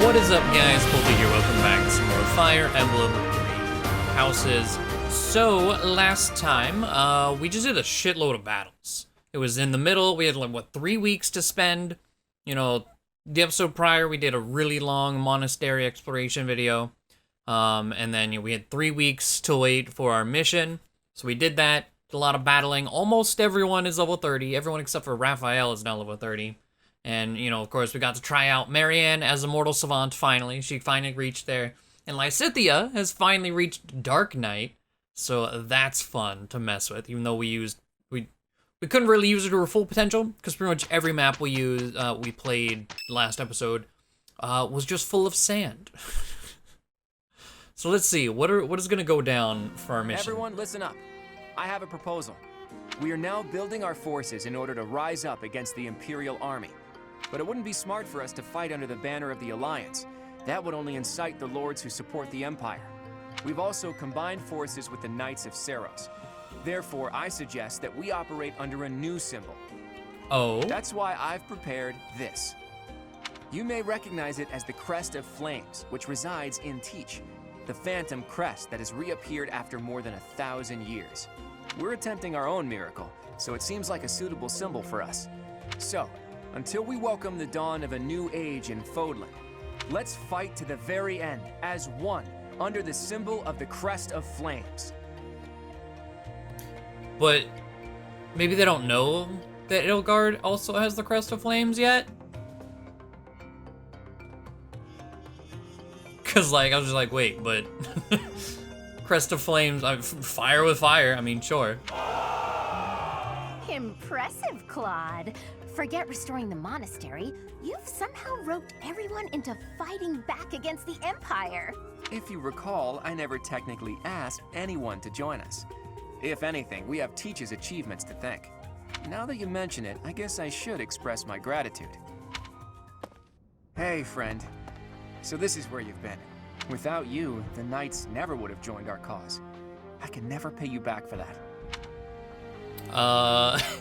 What is up, guys? Poledoo here. Welcome back to some more Fire Emblem 3 Houses. So, last time, we just did a shitload of battles. It was in the middle. We had, like, what, 3 weeks to spend? You know, the episode prior, we did a really long monastery exploration video. And then, you know, we had 3 weeks to wait for our mission. So we did that. Did a lot of battling. Almost everyone is level 30. Everyone except for Raphael is now level 30. And, you know, of course, we got to try out Marianne as a mortal savant, finally. She finally reached there. And Lysithea has finally reached Dark Knight. So that's fun to mess with, even though we couldn't really use her to her full potential, because pretty much every map we played last episode was just full of sand. So let's see, what is going to go down for our mission? Everyone, listen up. I have a proposal. We are now building our forces in order to rise up against the Imperial Army. But it wouldn't be smart for us to fight under the banner of the Alliance. That would only incite the lords who support the Empire. We've also combined forces with the Knights of Seiros. Therefore, I suggest that we operate under a new symbol. Oh? That's why I've prepared this. You may recognize it as the Crest of Flames, which resides in Teach, the phantom crest that has reappeared after more than 1,000 years. We're attempting our own miracle, so it seems like a suitable symbol for us. So, until we welcome the dawn of a new age in Fódlan, let's fight to the very end as one under the symbol of the Crest of Flames. But maybe they don't know that Ilgard also has the Crest of Flames yet? Because, like, I was just like, wait, but Crest of Flames, fire with fire, I mean, sure. Impressive, Claude. Forget restoring the monastery. You've somehow roped everyone into fighting back against the Empire. If you recall, I never technically asked anyone to join us. If anything, we have Teach's achievements to thank. Now that you mention it, I guess I should express my gratitude. Hey, friend. So this is where you've been. Without you, the Knights never would have joined our cause. I can never pay you back for that.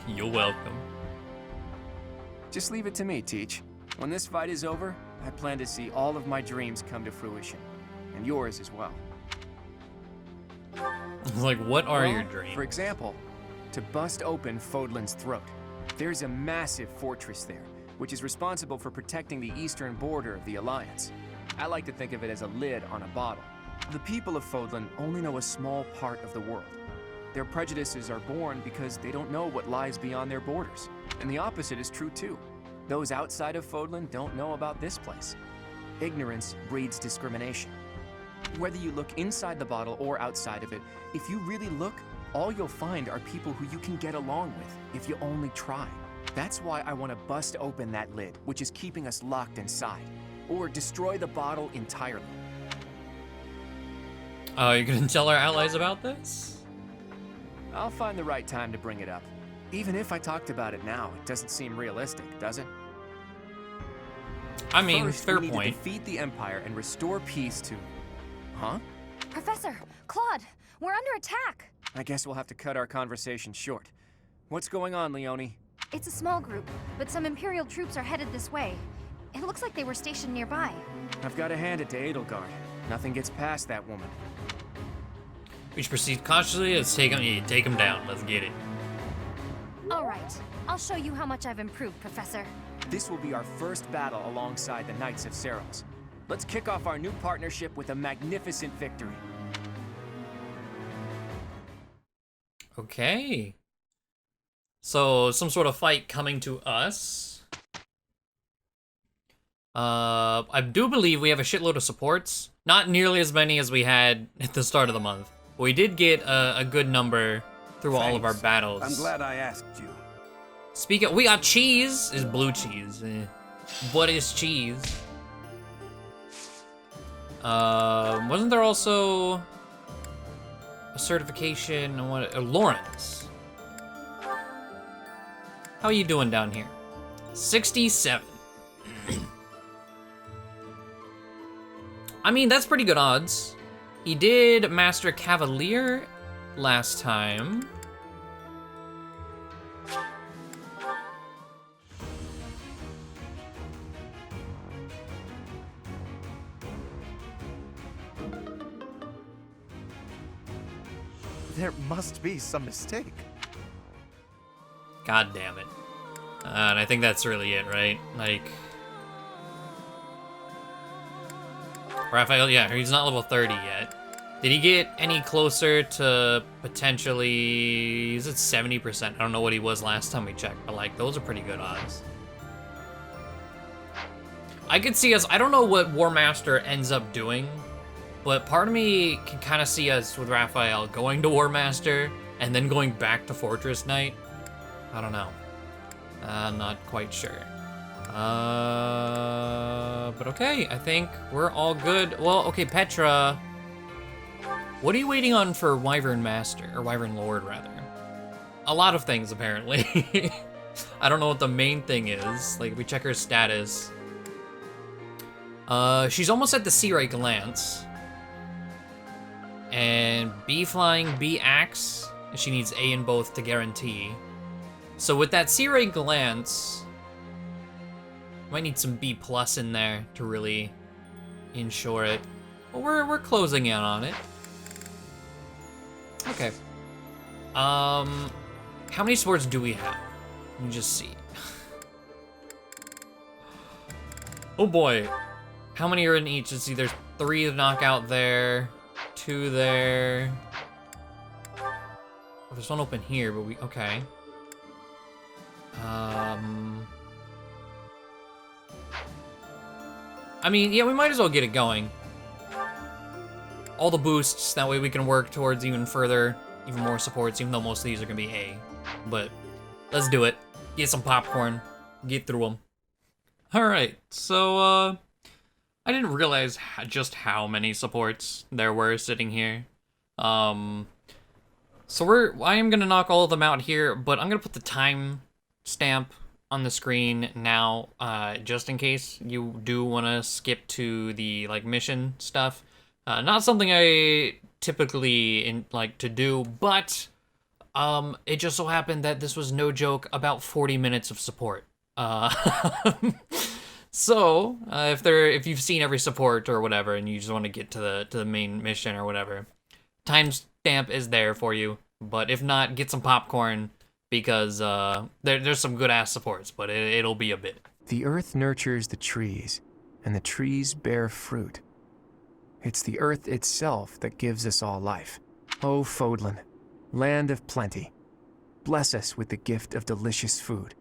You're welcome. Just leave it to me, Teach. When this fight is over, I plan to see all of my dreams come to fruition. And yours as well. Like, what are Well, your dreams? For example, to bust open Fódlan's throat. There's a massive fortress there, which is responsible for protecting the eastern border of the Alliance. I like to think of it as a lid on a bottle. The people of Fódlan only know a small part of the world. Their prejudices are born because they don't know what lies beyond their borders. And the opposite is true too. Those outside of Fódlan don't know about this place. Ignorance breeds discrimination. Whether you look inside the bottle or outside of it, if you really look, all you'll find are people who you can get along with if you only try. That's why I want to bust open that lid, which is keeping us locked inside. Or destroy the bottle entirely. Oh, you're gonna tell our allies about this? I'll find the right time to bring it up. Even if I talked about it now, it doesn't seem realistic, does it? I mean, First, fair we need point. to defeat the Empire and restore peace to... Huh? Professor, Claude, we're under attack. I guess we'll have to cut our conversation short. What's going on, Leone? It's a small group, but some Imperial troops are headed this way. It looks like they were stationed nearby. I've got to hand it to Edelgard. Nothing gets past that woman. We should proceed cautiously. Let's take him down. Let's get it. All right, I'll show you how much I've improved, Professor. This will be our first battle alongside the Knights of Seiros. Let's kick off our new partnership with a magnificent victory. Okay. So, some sort of fight coming to us. I do believe we have a shitload of supports. Not nearly as many as we had at the start of the month. But we did get a good number through all of our battles. I'm glad I asked you. Speaking, we got cheese. Is blue cheese. What is cheese? Wasn't there also a certification? What? Lawrence. How are you doing down here? 67. I mean, that's pretty good odds. He did Master Cavalier last time. There must be some mistake. God damn it. And I think that's really it, right? Like... Raphael, yeah, he's not level 30 yet. Did he get any closer to potentially... Is it 70%? I don't know what he was last time we checked, but like, those are pretty good odds. I could see us... I don't know what War Master ends up doing, but part of me can kind of see us with Raphael going to War Master and then going back to Fortress Knight. I don't know. I'm not quite sure. But okay, I think we're all good. Well, okay, Petra. What are you waiting on for Wyvern Master, or Wyvern Lord, rather? A lot of things, apparently. I don't know what the main thing is. Like, if we check her status. She's almost at the Sea Ray Glance. And B Flying, B Axe. She needs A in both to guarantee. So with that Sea Ray Glance, might need some B plus in there to really ensure it. But we're closing in on it. Okay. How many swords do we have? Let me just see. Oh boy. How many are in each? Let's see, there's 3 to knock out there, 2 there. Oh, there's one open here, but okay. I mean, yeah, we might as well get it going. All the boosts, that way we can work towards even further, even more supports, even though most of these are gonna be A. But let's do it. Get some popcorn, get through them. Alright, so, I didn't realize just how many supports there were sitting here. So I am gonna knock all of them out here, but I'm gonna put the time stamp on the screen now, just in case you do want to skip to the like mission stuff. Not something I typically like to do, but it just so happened that this was, no joke, about 40 minutes of support. So if you've seen every support or whatever, and you just want to get to the main mission or whatever, timestamp is there for you. But if not, get some popcorn, because there's some good ass supports, but it'll be a bit. The earth nurtures the trees, and the trees bear fruit. It's the earth itself that gives us all life. Oh, Fódlan, land of plenty, bless us with the gift of delicious food.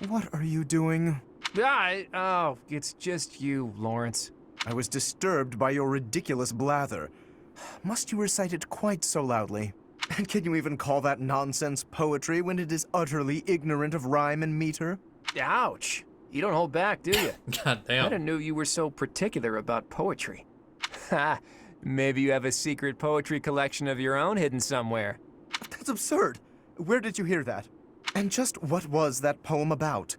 What are you doing? Oh, it's just you, Lawrence. I was disturbed by your ridiculous blather. Must you recite it quite so loudly? And can you even call that nonsense poetry when it is utterly ignorant of rhyme and meter? Ouch. You don't hold back, do you? God damn. I didn't know you were so particular about poetry. Ha! Maybe you have a secret poetry collection of your own hidden somewhere. That's absurd. Where did you hear that? And just what was that poem about?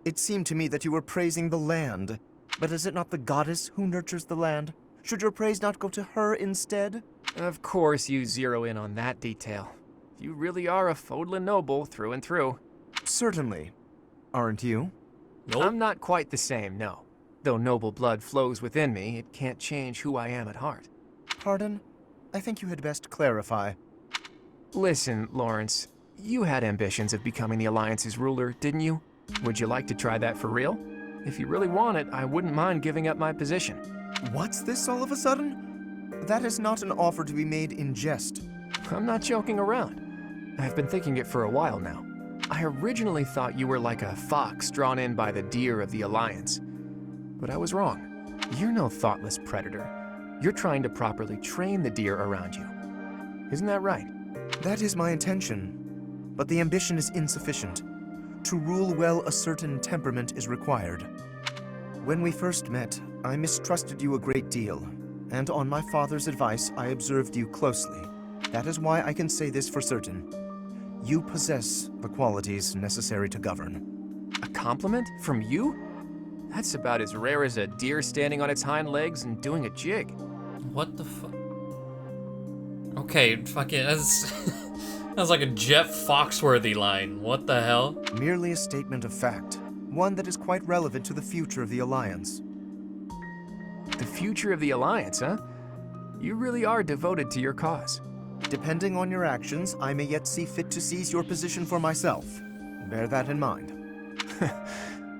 It seemed to me that you were praising the land. But is it not the goddess who nurtures the land? Should your praise not go to her instead? Of course you zero in on that detail. You really are a Fódlan noble through and through. Certainly. Aren't you? Nope. I'm not quite the same, no. Though noble blood flows within me, it can't change who I am at heart. Pardon? I think you had best clarify. Listen, Lawrence, you had ambitions of becoming the Alliance's ruler, didn't you? Would you like to try that for real? If you really want it, I wouldn't mind giving up my position. What's this all of a sudden? That is not an offer to be made in jest. I'm not joking around. I've been thinking it for a while now. I originally thought you were like a fox drawn in by the deer of the Alliance. But I was wrong. You're no thoughtless predator. You're trying to properly train the deer around you. Isn't that right? That is my intention. But the ambition is insufficient. To rule well, a certain temperament is required. When we first met, I mistrusted you a great deal, and on my father's advice, I observed you closely. That is why I can say this for certain. You possess the qualities necessary to govern. A compliment from you? That's about as rare as a deer standing on its hind legs and doing a jig. What the fuck? Okay, fucking, that's like a Jeff Foxworthy line. What the hell? Merely a statement of fact. One that is quite relevant to the future of the Alliance. The future of the Alliance, huh? You really are devoted to your cause. Depending on your actions, I may yet see fit to seize your position for myself. Bear that in mind.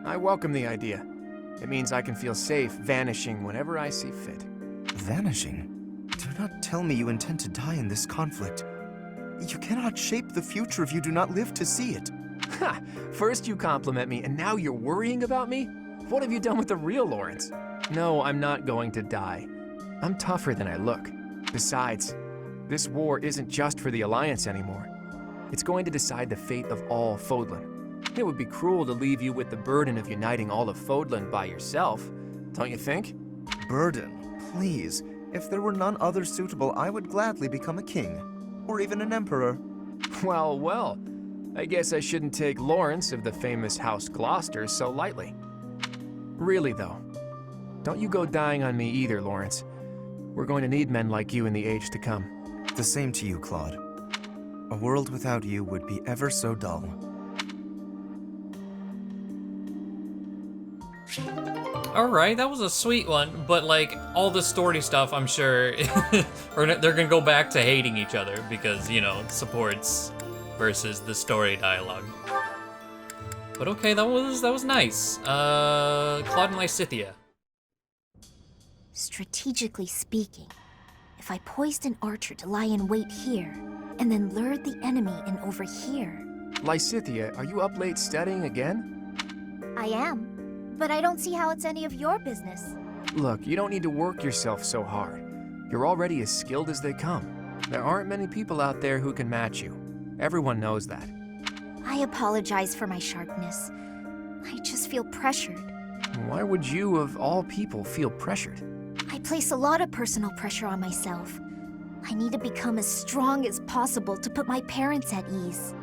I welcome the idea. It means I can feel safe vanishing whenever I see fit. Vanishing? Do not tell me you intend to die in this conflict. You cannot shape the future if you do not live to see it. Ha! First you compliment me, and now you're worrying about me? What have you done with the real Lawrence? No, I'm not going to die. I'm tougher than I look. Besides, this war isn't just for the Alliance anymore. It's going to decide the fate of all Fódlan. It would be cruel to leave you with the burden of uniting all of Fódlan by yourself, don't you think? Burden? Please. If there were none other suitable, I would gladly become a king. Or even an emperor. Well, well. I guess I shouldn't take Lawrence of the famous House Gloucester so lightly. Really, though. Don't you go dying on me either, Lawrence. We're going to need men like you in the age to come. The same to you, Claude. A world without you would be ever so dull. Alright, that was a sweet one, but like, all the story stuff, I'm sure, they're gonna go back to hating each other because, you know, supports versus the story dialogue. But okay, that was nice. Claude and Lysithea. Strategically speaking, if I poised an archer to lie in wait here, and then lured the enemy in over here. Lysithea, are you up late studying again? I am, but I don't see how it's any of your business. Look, you don't need to work yourself so hard. You're already as skilled as they come. There aren't many people out there who can match you. Everyone knows that. I apologize for my sharpness. I just feel pressured. Why would you, of all people, feel pressured? I place a lot of personal pressure on myself. I need to become as strong as possible to put my parents at ease.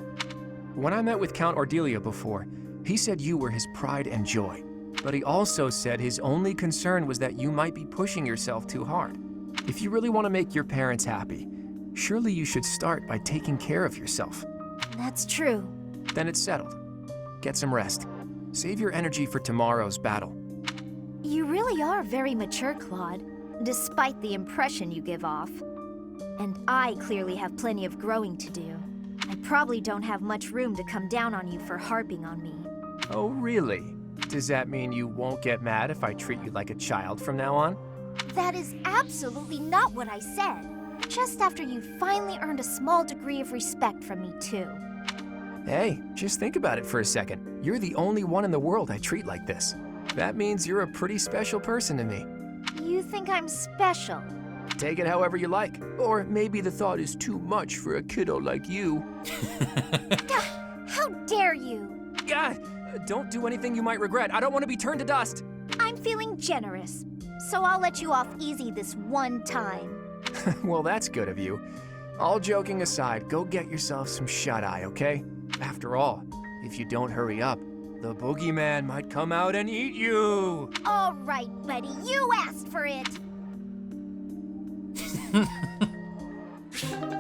When I met with Count Ordelia before, he said you were his pride and joy. But he also said his only concern was that you might be pushing yourself too hard. If you really want to make your parents happy, surely you should start by taking care of yourself. That's true. Then it's settled. Get some rest. Save your energy for tomorrow's battle. You really are very mature, Claude, despite the impression you give off. And I clearly have plenty of growing to do. I probably don't have much room to come down on you for harping on me. Oh, really? Does that mean you won't get mad if I treat you like a child from now on? That is absolutely not what I said. Just after you finally earned a small degree of respect from me, too. Hey, just think about it for a second. You're the only one in the world I treat like this. That means you're a pretty special person to me. You think I'm special? Take it however you like. Or maybe the thought is too much for a kiddo like you. How dare you? God, don't do anything you might regret. I don't want to be turned to dust. I'm feeling generous, so I'll let you off easy this one time. Well, that's good of you. All joking aside, go get yourself some shut-eye, okay? After all, if you don't hurry up, the boogeyman might come out and eat you! All right, buddy, you asked for it!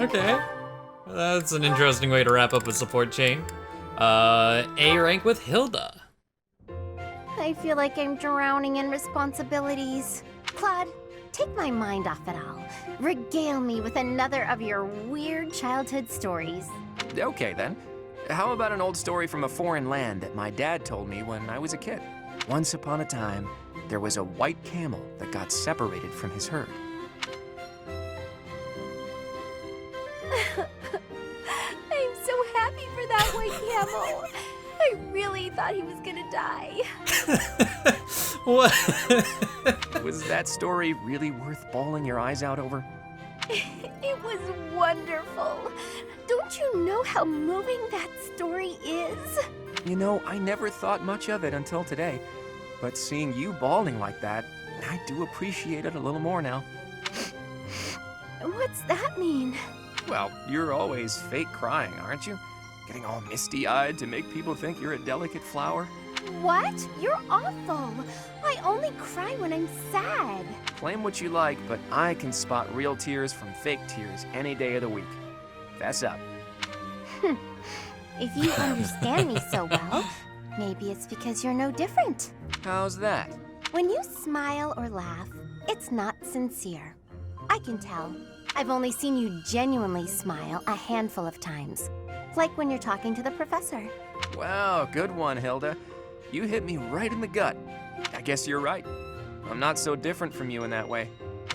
Okay. That's an interesting way to wrap up a support chain. A rank with Hilda. I feel like I'm drowning in responsibilities. Claude, take my mind off it all. Regale me with another of your weird childhood stories. Okay, then. How about an old story from a foreign land that my dad told me when I was a kid? Once upon a time, there was a white camel that got separated from his herd. I'm so happy for that white camel. I really thought he was gonna die. What? Was that story really worth bawling your eyes out over? It was wonderful. Don't you know how moving that story is? You know, I never thought much of it until today. But seeing you bawling like that, I do appreciate it a little more now. What's that mean? Well, you're always fake crying, aren't you? Getting all misty-eyed to make people think you're a delicate flower? What? You're awful. I only cry when I'm sad. Claim what you like, but I can spot real tears from fake tears any day of the week. Fess up. If you understand me so well, maybe it's because you're no different. How's that? When you smile or laugh, it's not sincere. I can tell. I've only seen you genuinely smile a handful of times. Like when you're talking to the professor. Wow, good one, Hilda. You hit me right in the gut. I guess you're right. I'm not so different from you in that way.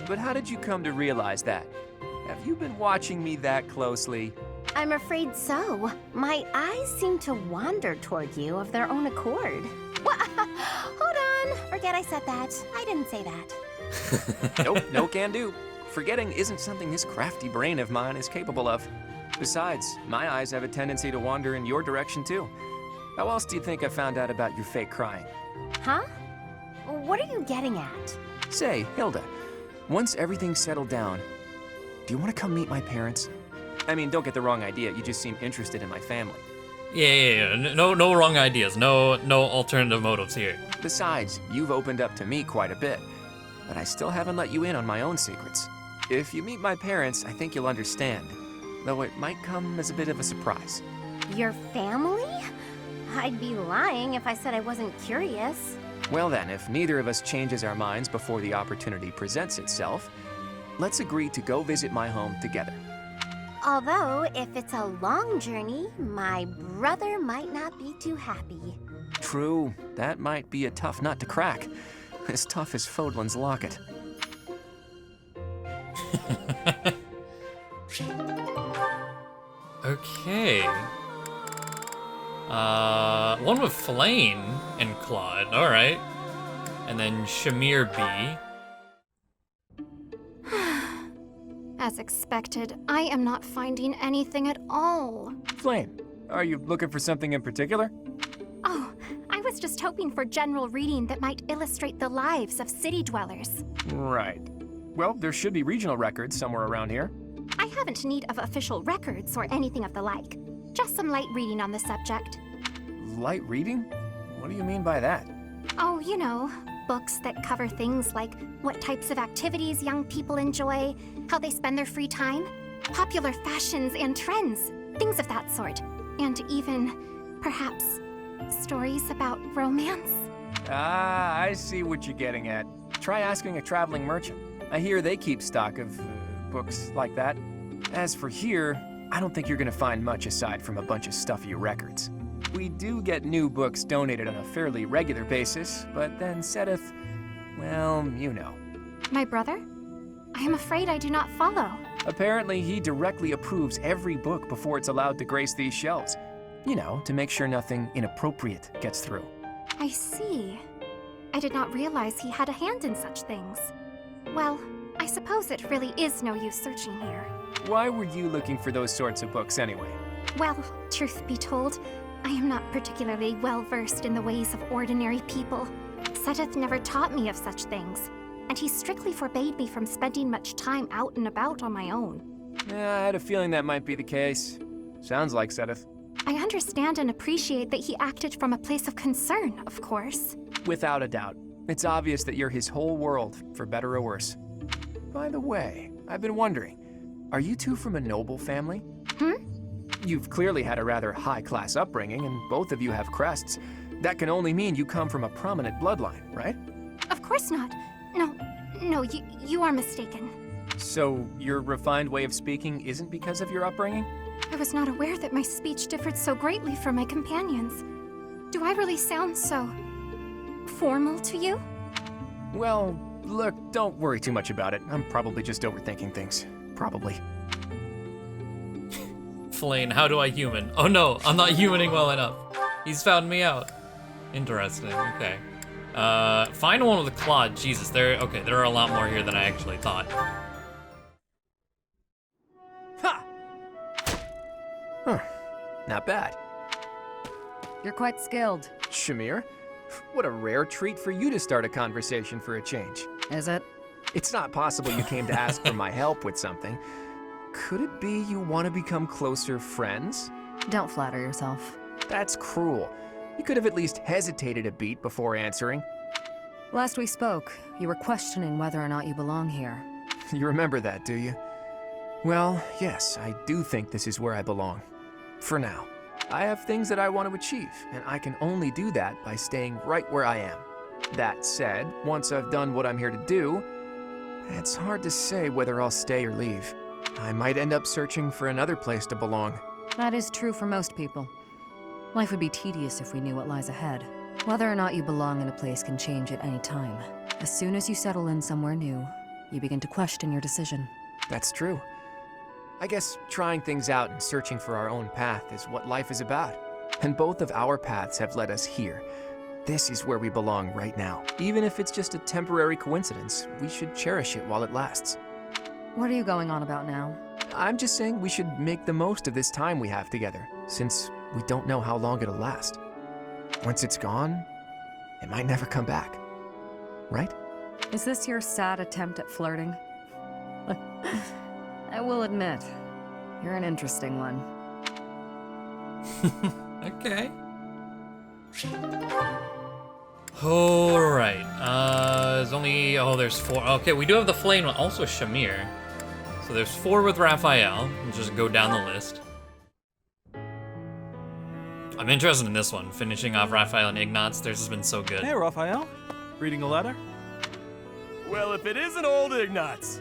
But how did you come to realize that? Have you been watching me that closely? I'm afraid so. My eyes seem to wander toward you of their own accord. Hold on. Forget I said that. I didn't say that. Nope, no can do. Forgetting isn't something this crafty brain of mine is capable of. Besides, my eyes have a tendency to wander in your direction too. How else do you think I found out about your fake crying? Huh? What are you getting at? Say, Hilda, once everything's settled down, do you want to come meet my parents? I mean, don't get the wrong idea, you just seem interested in my family. Yeah. No wrong ideas. No alternative motives here. Besides, you've opened up to me quite a bit, but I still haven't let you in on my own secrets. If you meet my parents, I think you'll understand, though it might come as a bit of a surprise. Your family? I'd be lying if I said I wasn't curious. Well then, if neither of us changes our minds before the opportunity presents itself, let's agree to go visit my home together. Although, if it's a long journey, my brother might not be too happy. True, that might be a tough nut to crack. As tough as Fódlan's locket. Okay. One with Flame and Claude. All right. And then Shamir B. As expected, I am not finding anything at all. Flame, are you looking for something in particular? Oh, I was just hoping for general reading that might illustrate the lives of city dwellers. Right. Well, there should be regional records somewhere around here. I haven't need of official records or anything of the like. Just some light reading on the subject. Light reading? What do you mean by that? Oh, you know, books that cover things like what types of activities young people enjoy, how they spend their free time, popular fashions and trends, things of that sort. And even, perhaps, stories about romance. Ah, I see what you're getting at. Try asking a traveling merchant. I hear they keep stock of books like that. As for here, I don't think you're gonna find much aside from a bunch of stuffy records. We do get new books donated on a fairly regular basis, but then Sedith, well, you know. My brother? I am afraid I do not follow. Apparently, he directly approves every book before it's allowed to grace these shelves. You know, to make sure nothing inappropriate gets through. I see. I did not realize he had a hand in such things. Well, I suppose it really is no use searching here. Why were you looking for those sorts of books anyway? Well, truth be told, I am not particularly well versed in the ways of ordinary people. Sedith never taught me of such things, and he strictly forbade me from spending much time out and about on my own. Yeah, I had a feeling that might be the case. Sounds like Sedith. I understand and appreciate that he acted from a place of concern, of course. Without a doubt. It's obvious that you're his whole world, for better or worse. By the way, I've been wondering, are you two from a noble family? You've clearly had a rather high-class upbringing, and both of you have crests. That can only mean you come from a prominent bloodline, right? Of course not. No, you are mistaken. So, your refined way of speaking isn't because of your upbringing? I was not aware that my speech differed so greatly from my companions. Do I really sound so formal to you? Well, look, don't worry too much about it. I'm probably just overthinking things. Probably. Flame, how do I human? Oh no, I'm not humaning well enough. He's found me out. Interesting, okay. Final one with the Claude. Jesus, there are a lot more here than I actually thought. Ha! Huh. Not bad. You're quite skilled. Shamir, what a rare treat for you to start a conversation for a change. Is it? It's not possible you came to ask for my help with something. Could it be you want to become closer friends? Don't flatter yourself. That's cruel. You could have at least hesitated a beat before answering. Last we spoke, you were questioning whether or not you belong here. You remember that, do you? Well, yes, I do think this is where I belong. For now. I have things that I want to achieve, and I can only do that by staying right where I am. That said, once I've done what I'm here to do, it's hard to say whether I'll stay or leave. I might end up searching for another place to belong. That is true for most people. Life would be tedious if we knew what lies ahead. Whether or not you belong in a place can change at any time. As soon as you settle in somewhere new, you begin to question your decision. That's true. I guess trying things out and searching for our own path is what life is about. And both of our paths have led us here. This is where we belong right now. Even if it's just a temporary coincidence, we should cherish it while it lasts. What are you going on about now? I'm just saying we should make the most of this time we have together, since we don't know how long it'll last. Once it's gone, it might never come back. Right? Is this your sad attempt at flirting? I will admit, you're an interesting one. Okay. Alright, there's only, there's 4. Okay, we do have the flame, also Shamir. So there's 4 with Raphael. We'll just go down the list. I'm interested in this one, finishing off Raphael and Ignatz. Theirs has been so good. Hey, Raphael. Reading a letter? Well, if it isn't old Ignatz,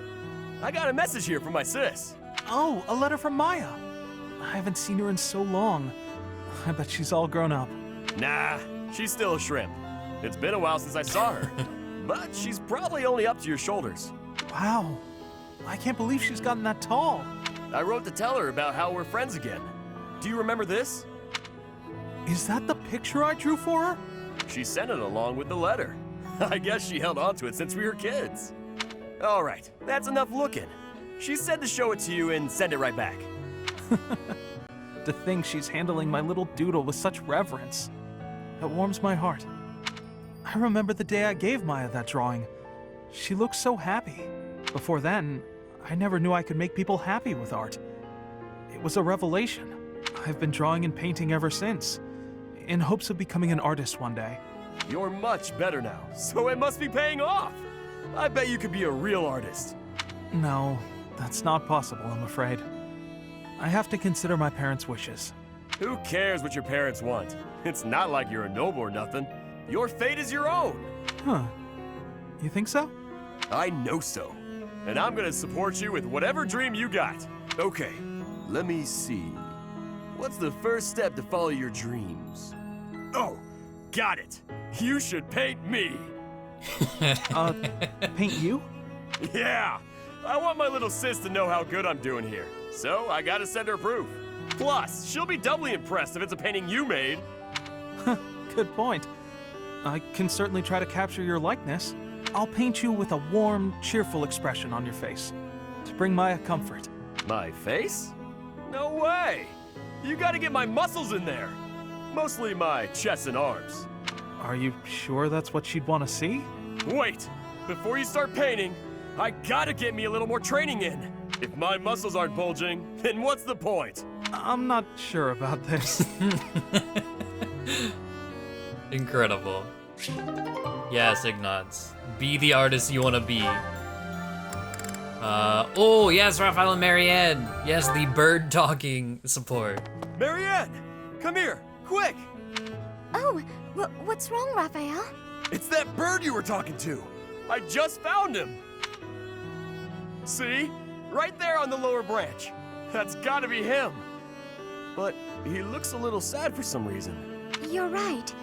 I got a message here from my sis. Oh, a letter from Maya. I haven't seen her in so long. I bet she's all grown up. Nah, she's still a shrimp. It's been a while since I saw her, but she's probably only up to your shoulders. Wow. I can't believe she's gotten that tall. I wrote to tell her about how we're friends again. Do you remember this? Is that the picture I drew for her? She sent it along with the letter. I guess she held on to it since we were kids. All right, that's enough looking. She said to show it to you and send it right back. To think she's handling my little doodle with such reverence. That warms my heart. I remember the day I gave Maya that drawing. She looked so happy. Before then, I never knew I could make people happy with art. It was a revelation. I've been drawing and painting ever since, in hopes of becoming an artist one day. You're much better now, so it must be paying off. I bet you could be a real artist. No, that's not possible, I'm afraid. I have to consider my parents' wishes. Who cares what your parents want? It's not like you're a noble or nothing. Your fate is your own. Huh. You think so? I know so. And I'm gonna support you with whatever dream you got. Okay, let me see. What's the first step to follow your dreams? Oh, got it. You should paint me. Paint you? Yeah, I want my little sis to know how good I'm doing here. So I gotta send her proof. Plus, she'll be doubly impressed if it's a painting you made. Good point. I can certainly try to capture your likeness. I'll paint you with a warm, cheerful expression on your face to bring Maya comfort. My face? No way! You gotta get my muscles in there. Mostly my chest and arms. Are you sure that's what she'd want to see? Wait! Before you start painting, I gotta get me a little more training in. If my muscles aren't bulging, then what's the point? I'm not sure about this. Incredible. Yes, Ignatz. Be the artist you want to be. Oh, yes, Raphael and Marianne. Yes, the bird talking support. Marianne! Come here, quick! Oh, what's wrong, Raphael? It's that bird you were talking to. I just found him. See? Right there on the lower branch. That's gotta be him. But he looks a little sad for some reason. You're right.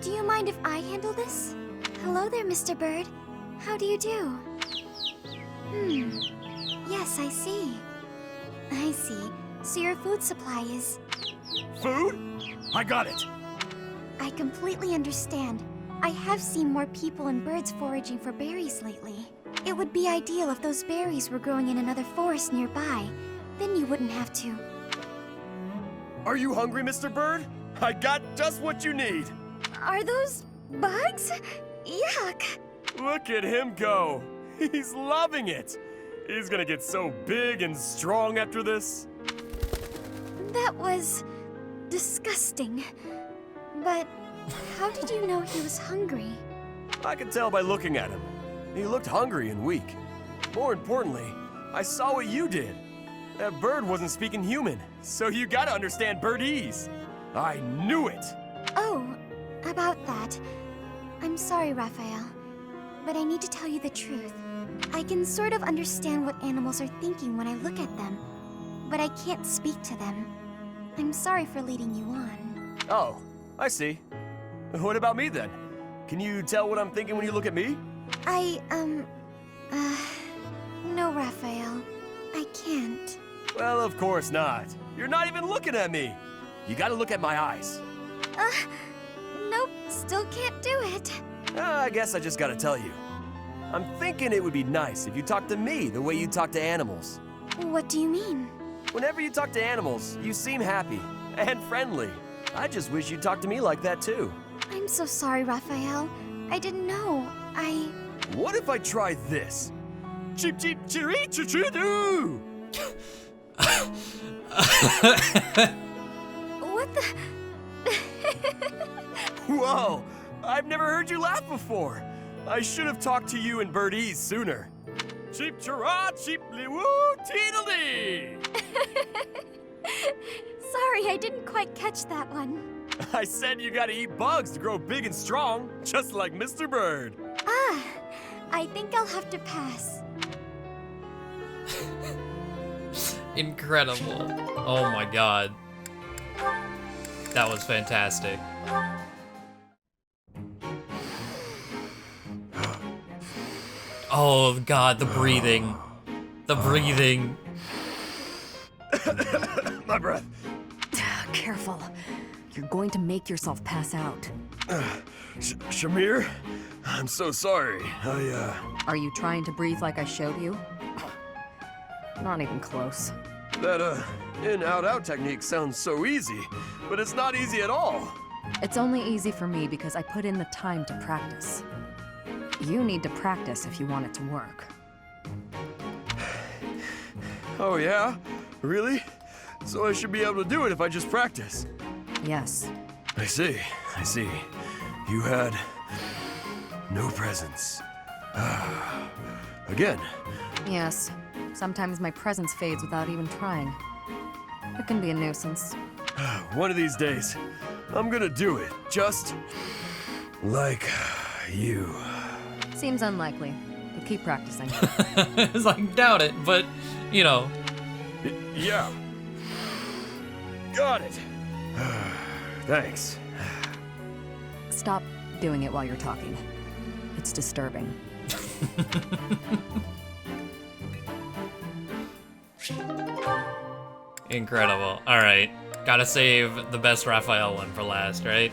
Do you mind if I handle this? Hello there, Mr. Bird. How do you do? Yes, I see. I see. So your food supply is... Food? I got it. I completely understand. I have seen more people and birds foraging for berries lately. It would be ideal if those berries were growing in another forest nearby. Then you wouldn't have to. Are you hungry, Mr. Bird? I got just what you need. Are those bugs? Yuck! Look at him go. He's loving it. He's gonna get so big and strong after this. That was... disgusting. But how did you know he was hungry? I could tell by looking at him. He looked hungry and weak. More importantly, I saw what you did. That bird wasn't speaking human, so you gotta understand birdese. I knew it! Oh, about that. I'm sorry, Raphael, but I need to tell you the truth. I can sort of understand what animals are thinking when I look at them, but I can't speak to them. I'm sorry for leading you on. Oh, I see. What about me then? Can you tell what I'm thinking when you look at me? No, Raphael. I can't. Well, of course not. You're not even looking at me. You gotta look at my eyes. Nope, still can't do it. I guess I just gotta tell you. I'm thinking it would be nice if you talked to me the way you talk to animals. What do you mean? Whenever you talk to animals, you seem happy and friendly. I just wish you'd talk to me like that too. I'm so sorry, Raphael. I didn't know. What if I try this? Cheep cheep chiri choo doo! What the? Whoa! I've never heard you laugh before. I should have talked to you in birdese sooner. Cheep chira cheep woo teedledee! Sorry, I didn't quite catch that one. I said you gotta eat bugs to grow big and strong, just like Mr. Bird. I think I'll have to pass. Incredible. Oh my god. That was fantastic. Oh god, the breathing. The breathing. My breath. Careful. You're going to make yourself pass out. Shamir? I'm so sorry. Are you trying to breathe like I showed you? Not even close. That, in-out-out technique sounds so easy, but it's not easy at all. It's only easy for me because I put in the time to practice. You need to practice if you want it to work. Oh yeah? Really? So I should be able to do it if I just practice? Yes. I see. You had no presence. Again. Yes. Sometimes my presence fades without even trying. It can be a nuisance. One of these days, I'm gonna do it, just like you. Seems unlikely, but keep practicing. It's like, doubt it, but, you know. Yeah. Got it. Thanks. Stop doing it while you're talking. It's disturbing. Incredible. Alright. Gotta save the best Raphael one for last, right?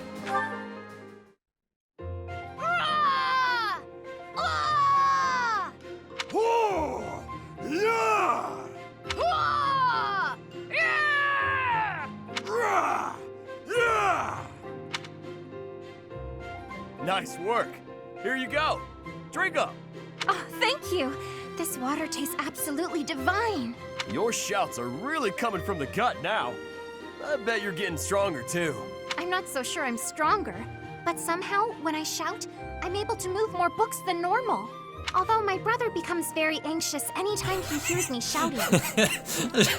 Oh, yeah! Yeah! Nice work. Here you go. Drink up. Oh, thank you. This water tastes absolutely divine. Your shouts are really coming from the gut now. I bet you're getting stronger too. I'm not so sure I'm stronger, but somehow, when I shout, I'm able to move more books than normal. Although my brother becomes very anxious anytime he hears me shouting.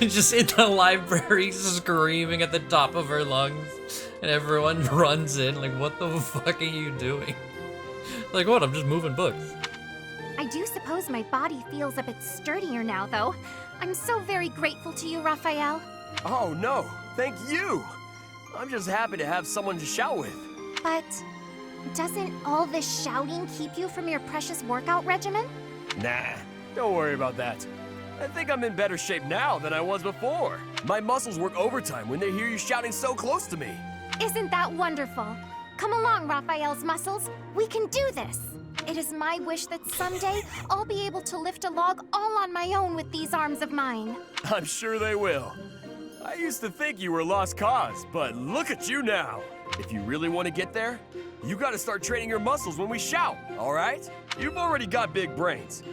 Just in the library screaming at the top of her lungs, and everyone runs in like, what the fuck are you doing? Like, what? I'm just moving books. I do suppose my body feels a bit sturdier now, though. I'm so very grateful to you, Raphael. Oh no, thank you. I'm just happy to have someone to shout with. But doesn't all this shouting keep you from your precious workout regimen? Nah, don't worry about that. I think I'm in better shape now than I was before. My muscles work overtime when they hear you shouting so close to me. Isn't that wonderful? Come along, Raphael's muscles. We can do this. It is my wish that someday I'll be able to lift a log all on my own with these arms of mine. I'm sure they will. I used to think you were a lost cause, but look at you now. If you really want to get there, you gotta start training your muscles when we shout, all right? You've already got big brains.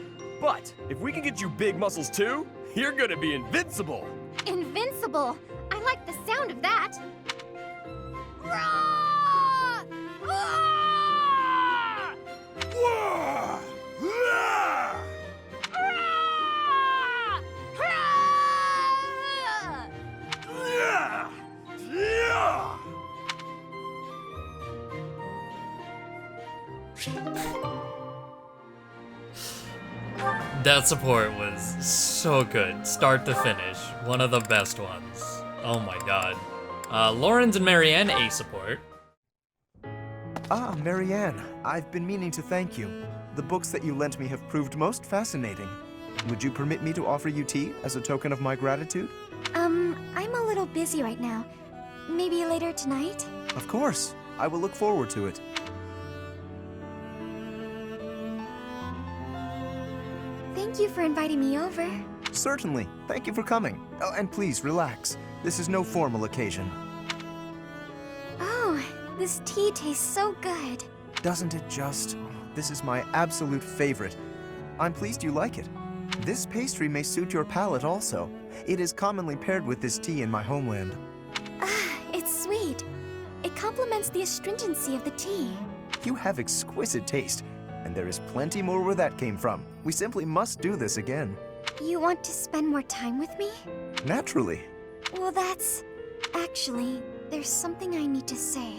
But if we can get you big muscles too, you're gonna be invincible. Invincible! I like the sound of that. Roar! Ah! Whoa! Ah! Yeah! Yeah! That support was so good, start to finish. One of the best ones. Oh my god. Lawrence and Marianne, A support. Ah, Marianne, I've been meaning to thank you. The books that you lent me have proved most fascinating. Would you permit me to offer you tea as a token of my gratitude? I'm a little busy right now. Maybe later tonight? Of course. I will look forward to it. Thank you for inviting me over. Certainly. Thank you for coming. Oh, and please, relax. This is no formal occasion. Oh, this tea tastes so good. Doesn't it just? This is my absolute favorite. I'm pleased you like it. This pastry may suit your palate also. It is commonly paired with this tea in my homeland. Ah, it's sweet. It complements the astringency of the tea. You have exquisite taste, and there is plenty more where that came from. We simply must do this again. You want to spend more time with me? Naturally. Well, that's... Actually, there's something I need to say.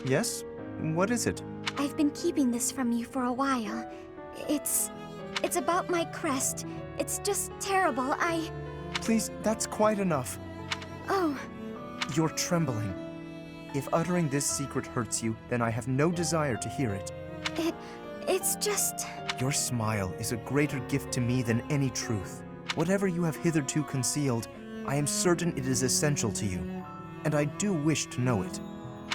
Yes? What is it? I've been keeping this from you for a while. It's about my crest. It's just terrible. Please, that's quite enough. Oh. You're trembling. If uttering this secret hurts you, then I have no desire to hear it. It's just... Your smile is a greater gift to me than any truth. Whatever you have hitherto concealed, I am certain it is essential to you, and I do wish to know it.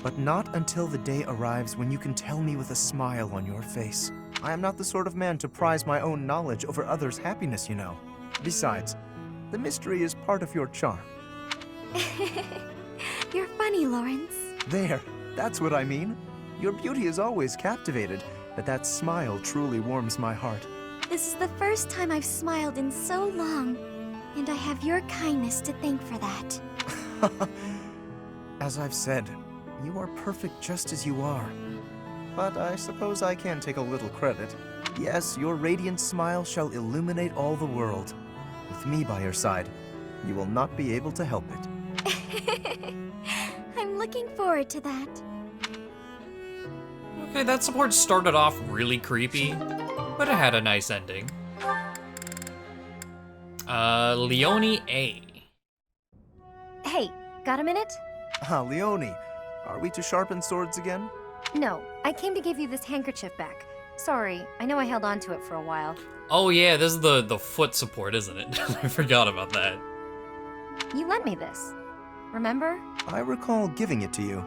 But not until the day arrives when you can tell me with a smile on your face. I am not the sort of man to prize my own knowledge over others' happiness, you know. Besides, the mystery is part of your charm. You're funny, Lawrence. There, that's what I mean. Your beauty has always captivated, but that smile truly warms my heart. This is the first time I've smiled in so long, and I have your kindness to thank for that. As I've said, you are perfect just as you are. But I suppose I can take a little credit. Yes, your radiant smile shall illuminate all the world. With me by your side, you will not be able to help it. I'm looking forward to that. Okay, that support started off really creepy, but it had a nice ending. Leonie A. Hey, got a minute? Ah, Leonie, are we to sharpen swords again? No, I came to give you this handkerchief back. Sorry, I know I held on to it for a while. Oh yeah, this is the foot support, isn't it? I forgot about that. You lent me this. Remember? I recall giving it to you.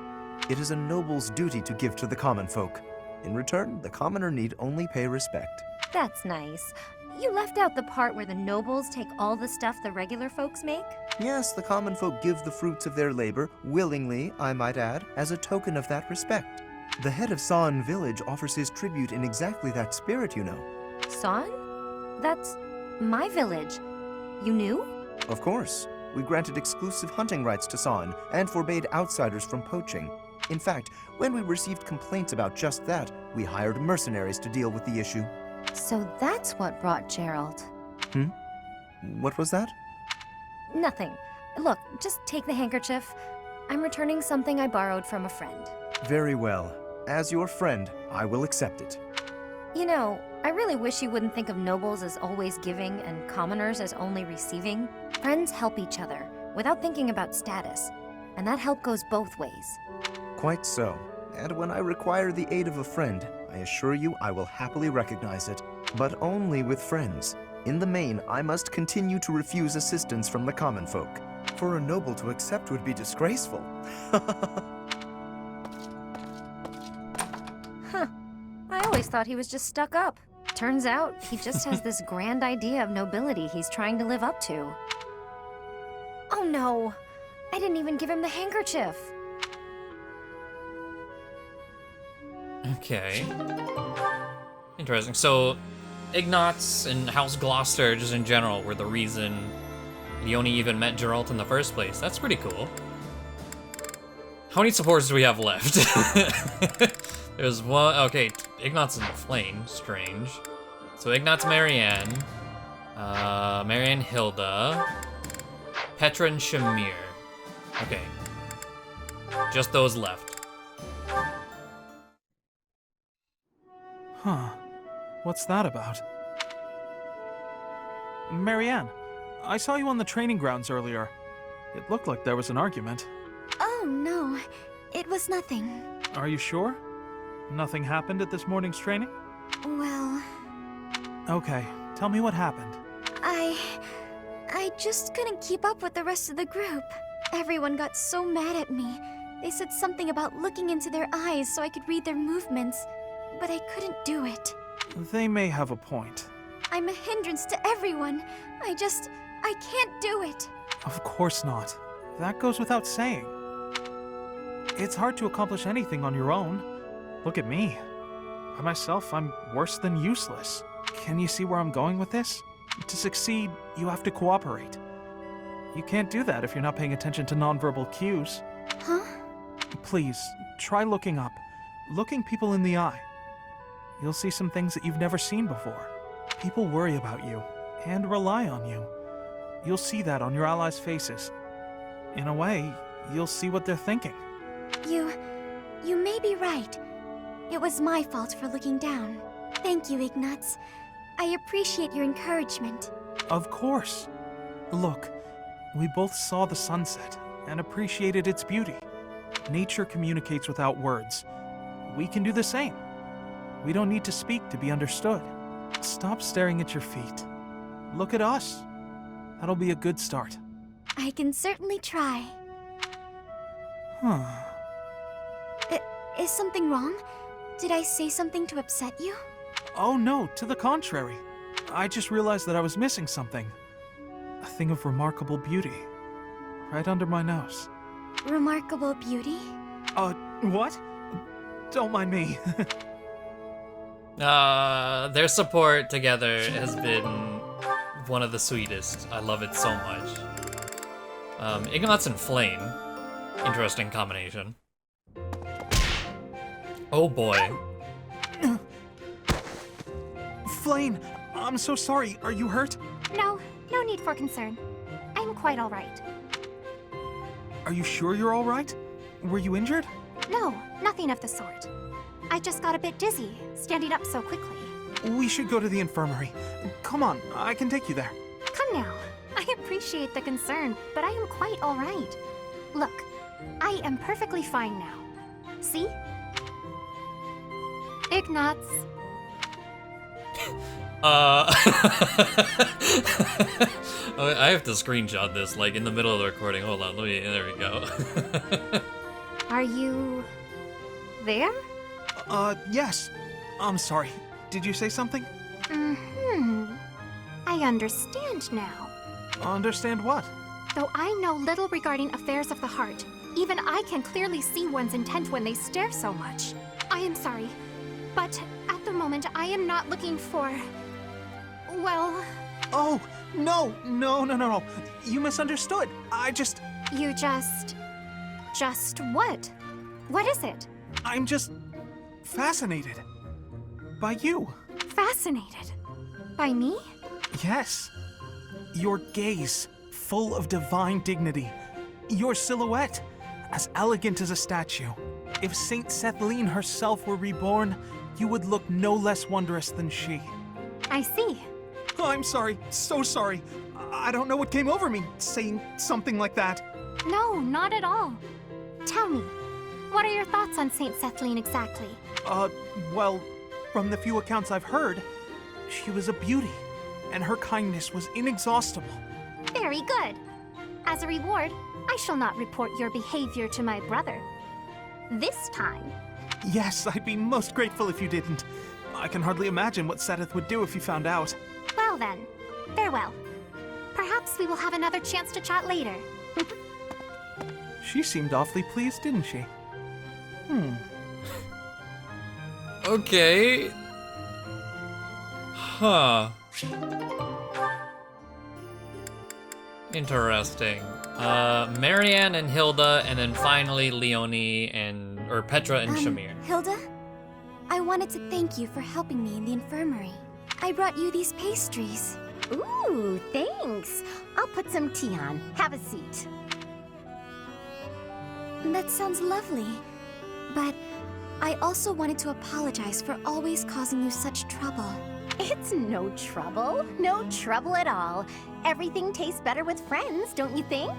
It is a noble's duty to give to the common folk. In return, the commoner need only pay respect. That's nice. You left out the part where the nobles take all the stuff the regular folks make? Yes, the common folk give the fruits of their labor, willingly, I might add, as a token of that respect. The head of San village offers his tribute in exactly that spirit, you know. San? That's my village. You knew? Of course. We granted exclusive hunting rights to San and forbade outsiders from poaching. In fact, when we received complaints about just that, we hired mercenaries to deal with the issue. So that's what brought Gerald. What was that? Nothing. Look, just take the handkerchief. I'm returning something I borrowed from a friend. Very well. As your friend, I will accept it. You know, I really wish you wouldn't think of nobles as always giving and commoners as only receiving. Friends help each other, without thinking about status. And that help goes both ways. Quite so. And when I require the aid of a friend, I assure you I will happily recognize it. But only with friends. In the main, I must continue to refuse assistance from the common folk. For a noble to accept would be disgraceful. Huh. I always thought he was just stuck up. Turns out, he just has this grand idea of nobility he's trying to live up to. Oh no! I didn't even give him the handkerchief! Okay. Interesting. So, Ignatz and House Gloucester, just in general, were the reason Leonie even met Geralt in the first place. That's pretty cool. How many supporters do we have left? There's one. Okay, Ignatz in the flame. Strange. So Ignatz, Marianne, Marianne, Hilda, Petra, and Shamir. Okay. Just those left. Huh. What's that about? Marianne, I saw you on the training grounds earlier. It looked like there was an argument. Oh, no. It was nothing. Are you sure? Nothing happened at this morning's training? Well, Okay, tell me what happened. I just couldn't keep up with the rest of the group. Everyone got so mad at me. They said something about looking into their eyes so I could read their movements, but I couldn't do it. They may have a point. I'm a hindrance to everyone. I can't do it. Of course not. That goes without saying. It's hard to accomplish anything on your own. Look at me. By myself, I'm worse than useless. Can you see where I'm going with this? To succeed, you have to cooperate. You can't do that if you're not paying attention to nonverbal cues. Huh? Please, try looking up. Looking people in the eye. You'll see some things that you've never seen before. People worry about you and rely on you. You'll see that on your allies' faces. In a way, you'll see what they're thinking. You may be right. It was my fault for looking down. Thank you, Ignatz. I appreciate your encouragement. Of course. Look, we both saw the sunset and appreciated its beauty. Nature communicates without words. We can do the same. We don't need to speak to be understood. Stop staring at your feet. Look at us. That'll be a good start. I can certainly try. Huh. Is something wrong? Did I say something to upset you? Oh no, to the contrary. I just realized that I was missing something. A thing of remarkable beauty. Right under my nose. Remarkable beauty? What? Don't mind me. Their support together has been one of the sweetest. I love it so much. Ignatz and Flame. Interesting combination. Oh boy. Flame, I'm so sorry. Are you hurt? No need for concern. I'm quite all right. Are you sure you're all right? Were you injured? No, nothing of the sort. I just got a bit dizzy, standing up so quickly. We should go to the infirmary. Come on, I can take you there. Come now. I appreciate the concern, but I am quite all right. Look, I am perfectly fine now. See? Ignatz. I have to screenshot this, like, in the middle of the recording. Hold on, there we go. Are you... there? Yes. I'm sorry. Did you say something? I understand now. Understand what? Though I know little regarding affairs of the heart, even I can clearly see one's intent when they stare so much. I am sorry, but at the moment I am not looking for... well... Oh, no. You misunderstood. You just what? What is it? I'm just fascinated by you. Fascinated? By me? Yes. Your gaze, full of divine dignity. Your silhouette, as elegant as a statue. If Saint Sethlene herself were reborn, you would look no less wondrous than she. I see. Oh, I'm sorry, so sorry. I don't know what came over me saying something like that. No, not at all. Tell me, what are your thoughts on Saint Sethlene exactly? Well, from the few accounts I've heard, she was a beauty, and her kindness was inexhaustible. Very good. As a reward, I shall not report your behavior to my brother. This time. Yes, I'd be most grateful if you didn't. I can hardly imagine what Seth would do if he found out. Well then, farewell. Perhaps we will have another chance to chat later. She seemed awfully pleased, didn't she? Okay. Huh. Interesting. Marianne and Hilda, and then finally Leonie or Petra and Shamir. Hilda? I wanted to thank you for helping me in the infirmary. I brought you these pastries. Ooh, thanks. I'll put some tea on. Have a seat. That sounds lovely. But I also wanted to apologize for always causing you such trouble. It's no trouble. No trouble at all. Everything tastes better with friends, don't you think?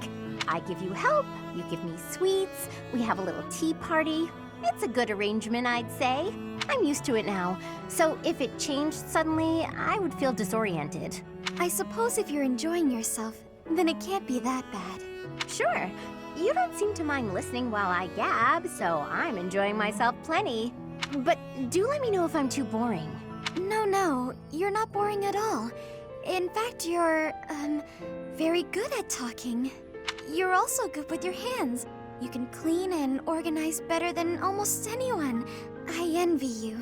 I give you help, you give me sweets, we have a little tea party. It's a good arrangement, I'd say. I'm used to it now, so if it changed suddenly, I would feel disoriented. I suppose if you're enjoying yourself, then it can't be that bad. Sure, you don't seem to mind listening while I gab, so I'm enjoying myself plenty. But do let me know if I'm too boring. No, you're not boring at all. In fact, you're, very good at talking. You're also good with your hands. You can clean and organize better than almost anyone. I envy you.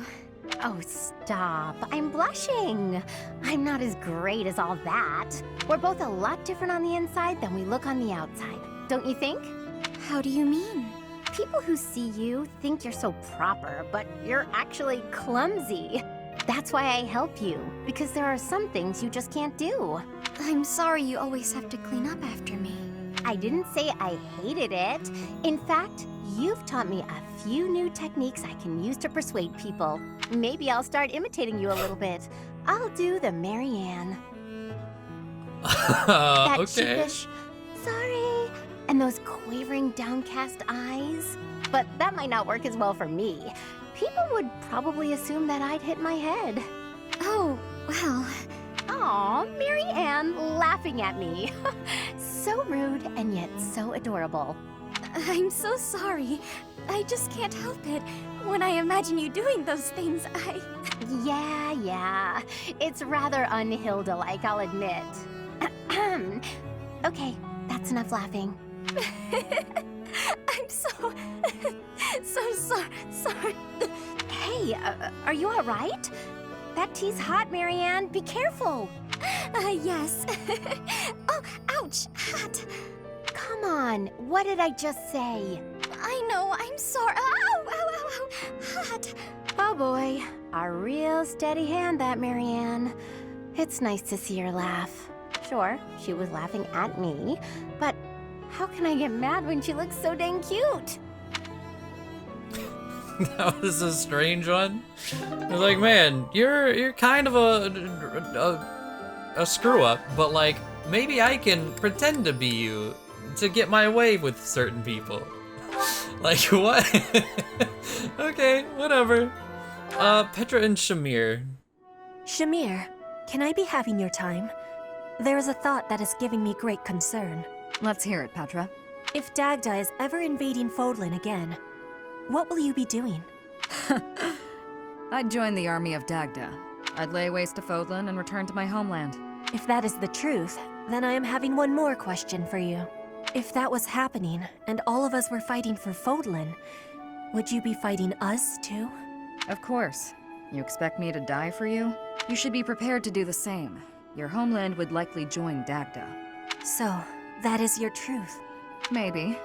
Oh, stop. I'm blushing. I'm not as great as all that. We're both a lot different on the inside than we look on the outside, don't you think? How do you mean? People who see you think you're so proper, but you're actually clumsy. That's why I help you, because there are some things you just can't do. I'm sorry you always have to clean up after me. I didn't say I hated it. In fact, you've taught me a few new techniques I can use to persuade people. Maybe I'll start imitating you a little bit. I'll do the Marianne. That Okay. sheepish, sorry, and those quavering downcast eyes. But that might not work as well for me. People would probably assume that I'd hit my head. Oh, well, Aw, Marianne laughing at me. So rude and yet so adorable. I'm so sorry. I just can't help it. When I imagine you doing those things, Yeah. It's rather unhilda-like, I'll admit. Okay, that's enough laughing. I'm so sorry. Hey, are you all right? That tea's hot, Marianne. Be careful. Yes. Oh, ouch, hot. Come on, what did I just say? I know, I'm sorry. Ow, hot. Oh boy, a real steady hand, that Marianne. It's nice to see her laugh. Sure, she was laughing at me, but how can I get mad when she looks so dang cute? That was a strange one. I was like, man, you're kind of a screw up, but like maybe I can pretend to be you to get my way with certain people. Like what? Okay, whatever. Petra and Shamir. Shamir, can I be having your time? There is a thought that is giving me great concern. Let's hear it, Petra. If Dagda is ever invading Fódlan again, what will you be doing? I'd join the army of Dagda. I'd lay waste to Fódlan and return to my homeland. If that is the truth, then I am having one more question for you. If that was happening, and all of us were fighting for Fódlan, would you be fighting us too? Of course. You expect me to die for you? You should be prepared to do the same. Your homeland would likely join Dagda. So, that is your truth. Maybe.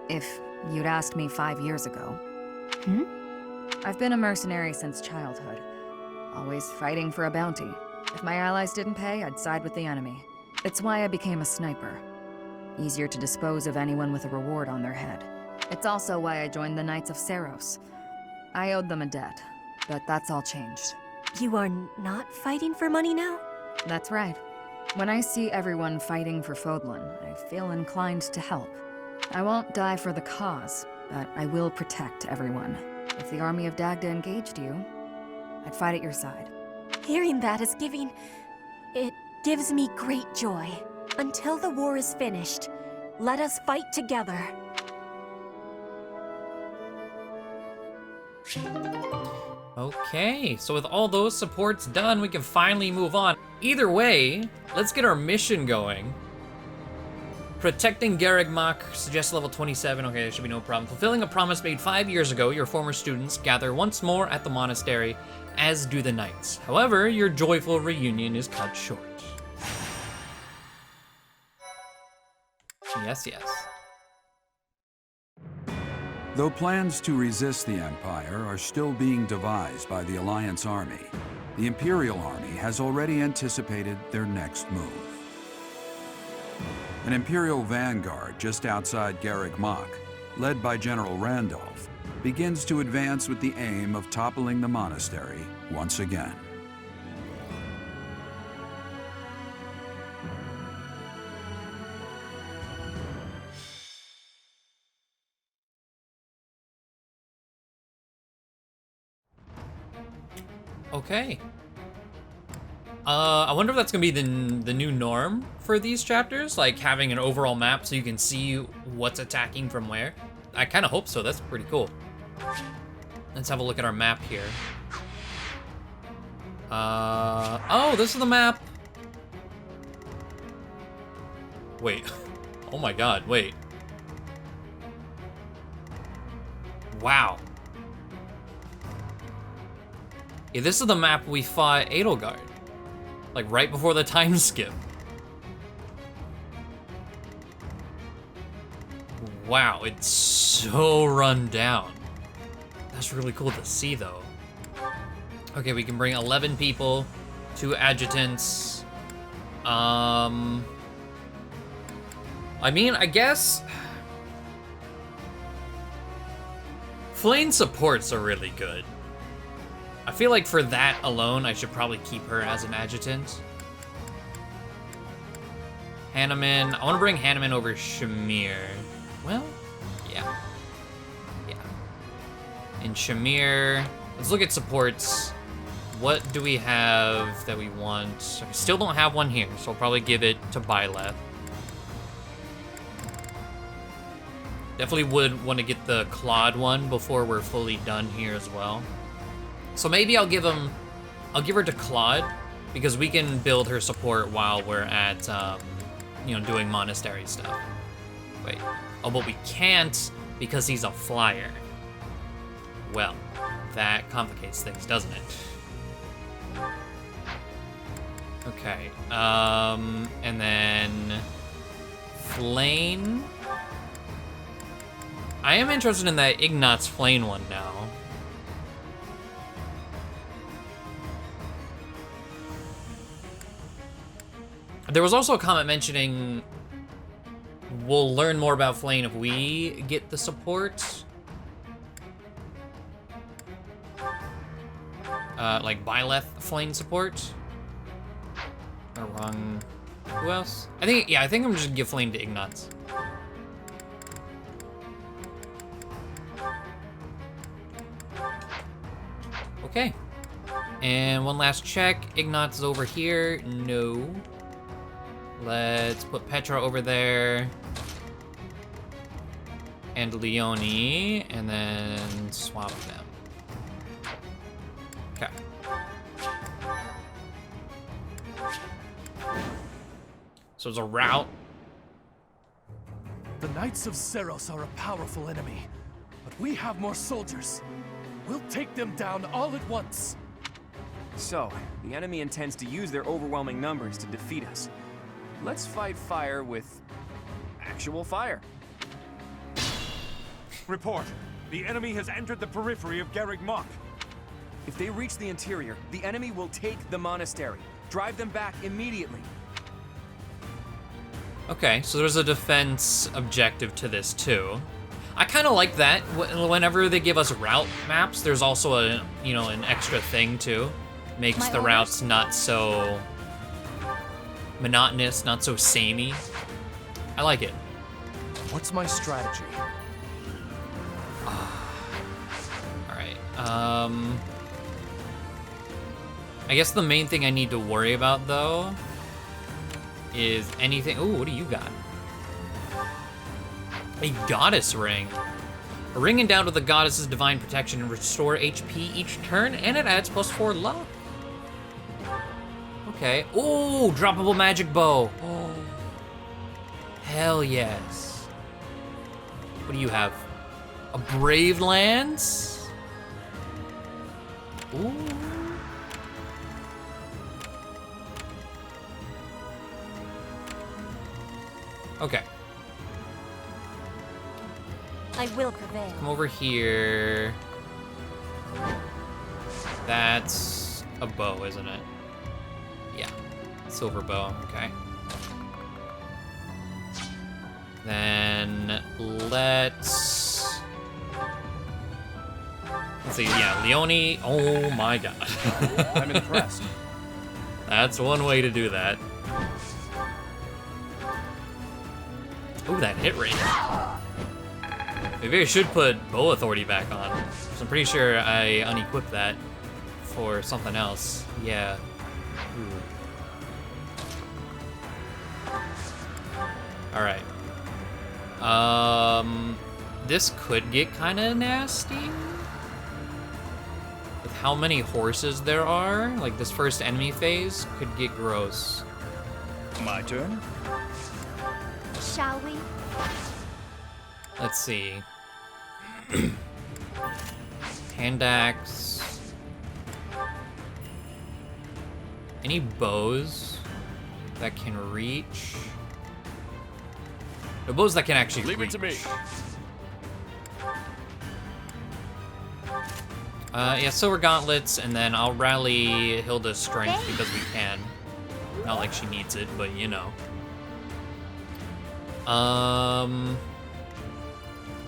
If you'd asked me 5 years ago. Hmm? I've been a mercenary since childhood. Always fighting for a bounty. If my allies didn't pay, I'd side with the enemy. It's why I became a sniper. Easier to dispose of anyone with a reward on their head. It's also why I joined the Knights of Seiros. I owed them a debt, but that's all changed. You are not fighting for money now? That's right. When I see everyone fighting for Fódlan, I feel inclined to help. I won't die for the cause, but I will protect everyone. If the army of Dagda engaged you, I'd fight at your side. Hearing that it gives me great joy. Until the war is finished, let us fight together. Okay, so with all those supports done, we can finally move on. Either way, let's get our mission going. Protecting Garreg Mach, suggest level 27. Okay, there should be no problem. Fulfilling a promise made 5 years ago, your former students gather once more at the monastery, as do the knights. However, your joyful reunion is cut short. Yes. Though plans to resist the Empire are still being devised by the Alliance Army, the Imperial Army has already anticipated their next move. An Imperial vanguard just outside Garreg Mach, led by General Randolph, begins to advance with the aim of toppling the monastery once again. Okay. I wonder if that's gonna be the new norm for these chapters, like having an overall map so you can see what's attacking from where. I kind of hope so. That's pretty cool. Let's have a look at our map here. Oh, this is the map. Wait. Oh my god, wait. Wow. Yeah, this is the map we fought Edelgard. Like right before the time skip. Wow, it's so run down. That's really cool to see though. Okay, we can bring 11 people, 2 adjutants. I mean, I guess Flame supports are really good. I feel like for that alone, I should probably keep her as an adjutant. Hanneman, I want to bring Hanneman over Shamir. Well, yeah. Yeah. And Shamir, let's look at supports. What do we have that we want? I still don't have one here, so I'll probably give it to Byleth. Definitely would want to get the Claude one before we're fully done here as well. So maybe I'll give her to Claude, because we can build her support while we're at, you know, doing monastery stuff. Wait, oh, but we can't because he's a flyer. Well, that complicates things, doesn't it? Okay, and then Flane. I am interested in that Ignatz Flane one now. There was also a comment mentioning we'll learn more about Flane if we get the support. Like Byleth Flane support. Or wrong. Who else? I think I'm just gonna give Flane to Ignatz. Okay. And one last check. Ignatz is over here. No. Let's put Petra over there. And Leonie, and then swap them. Okay. So it's a route. The Knights of Seros are a powerful enemy, but we have more soldiers. We'll take them down all at once. So, the enemy intends to use their overwhelming numbers to defeat us. Let's fight fire with actual fire. Report. The enemy has entered the periphery of Garreg Mach. If they reach the interior, the enemy will take the monastery. Drive them back immediately. Okay, so there's a defense objective to this too. I kind of like that. Whenever they give us route maps, there's also a, you know, an extra thing too. Makes the routes not so monotonous, not so samey. I like it. What's my strategy? Alright, I guess the main thing I need to worry about though is anything. Ooh, what do you got? A goddess ring. A ring endowed with the goddess's divine protection and restore HP each turn, and it adds +4 luck. Okay. Ooh, droppable magic bow. Oh. Hell yes. What do you have? A brave lance? Ooh. Okay. I will prevail. Come over here. That's a bow, isn't it? Yeah. Silver bow, okay. Then let's see, yeah, Leonie. Oh my god. I'm impressed. That's one way to do that. Ooh, that hit rate. Maybe I should put Bow Authority back on. So I'm pretty sure I unequipped that for something else. Yeah. Alright. This could get kind of nasty. With how many horses there are, like this first enemy phase could get gross. My turn? Shall we? Let's see. Hand axe. Any bows that can reach? The bows that can actually Leave reach. it to me. Yeah, silver gauntlets, and then I'll rally Hilda's strength because we can. Not like she needs it, but you know.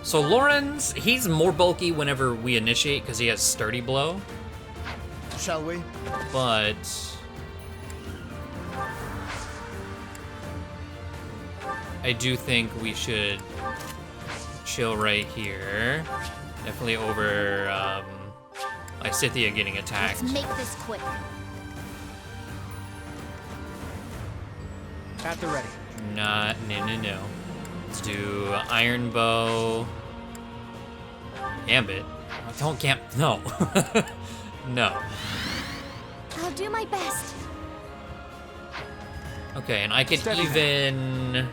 So Lauren's, he's more bulky whenever we initiate because he has sturdy blow. Shall we? But I do think we should chill right here. Definitely over Lysithea getting attacked. Let's make this quick. At the ready. No. Let's do Iron Bow. Gambit. Don't no. No. I'll do my best. Okay, and I could Steady even...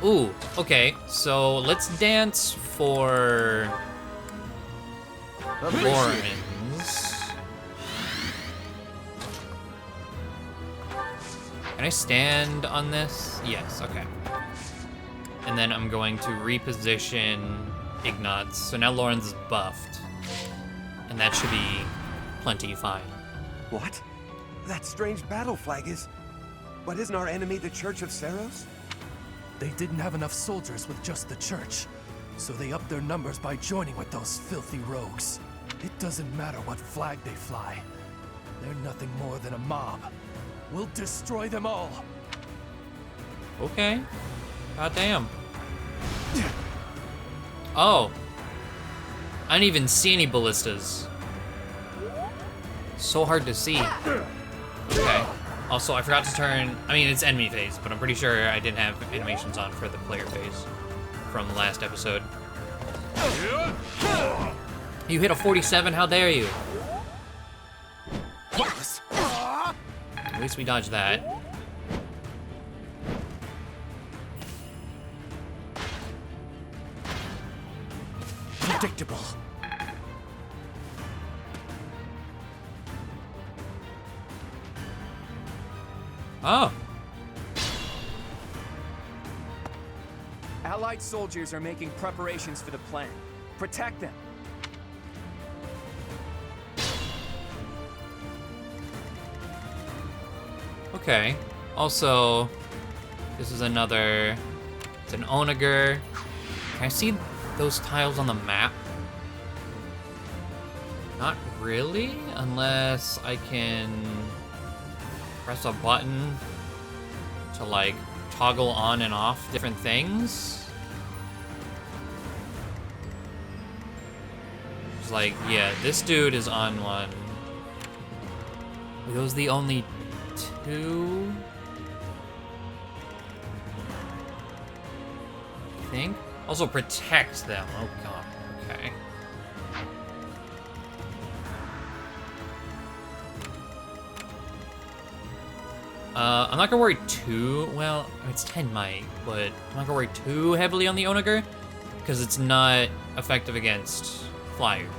Ooh, okay, so let's dance for Lauren's. Can I stand on this? Yes, okay. And then I'm going to reposition Ignatz. So now Lauren's is buffed. And that should be plenty fine. What? That strange battle flag is... But isn't our enemy the Church of Seros? They didn't have enough soldiers with just the church, so they upped their numbers by joining with those filthy rogues. It doesn't matter what flag they fly. They're nothing more than a mob. We'll destroy them all. Okay. Goddamn. Oh. I didn't even see any ballistas. So hard to see. Okay. Also, I forgot to turn... I mean, it's enemy phase, but I'm pretty sure I didn't have animations on for the player phase from the last episode. You hit a 47, how dare you? At least we dodged that. Predictable. Oh. Allied soldiers are making preparations for the plan. Protect them. Okay. Also, this is another... It's an onager. Can I see those tiles on the map? Not really, unless I can press a button to like toggle on and off different things. It's like, yeah, this dude is on one. Are those the only two? I think. Also protect them. Oh god. Okay. I'm not gonna worry too, well, it's 10 might, but I'm not gonna worry too heavily on the onager, because it's not effective against flyers.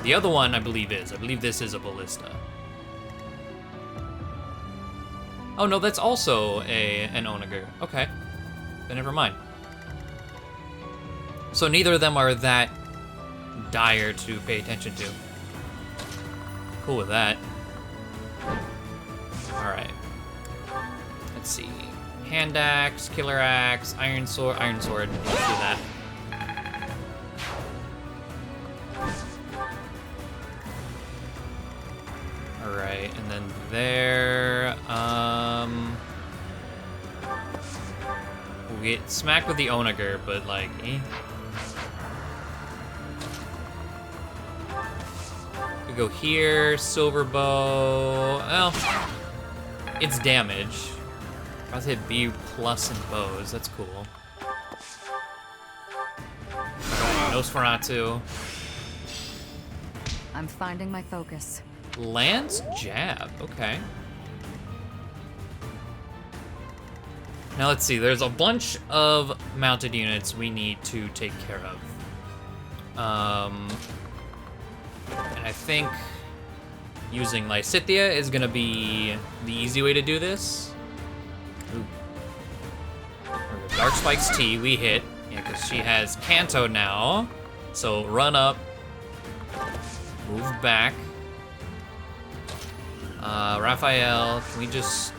The other one, I believe, is. I believe this is a ballista. Oh no, that's also an onager. Okay, then never mind. So neither of them are that dire to pay attention to. Cool with that. Alright. Let's see. Hand axe, killer axe, iron sword. Let's do that. Alright, and then there, we'll get smacked with the onager, but like, eh. We go here, silver bow. Well, it's damage. I was hit B plus in bows. That's cool. Nosferatu. I'm finding my focus. Lance jab. Okay. Now let's see. There's a bunch of mounted units we need to take care of. And I think using Lysithea is gonna be the easy way to do this. Ooh. Dark Spikes T, we hit. Yeah, because she has Kanto now. So run up. Move back. Raphael, can we just...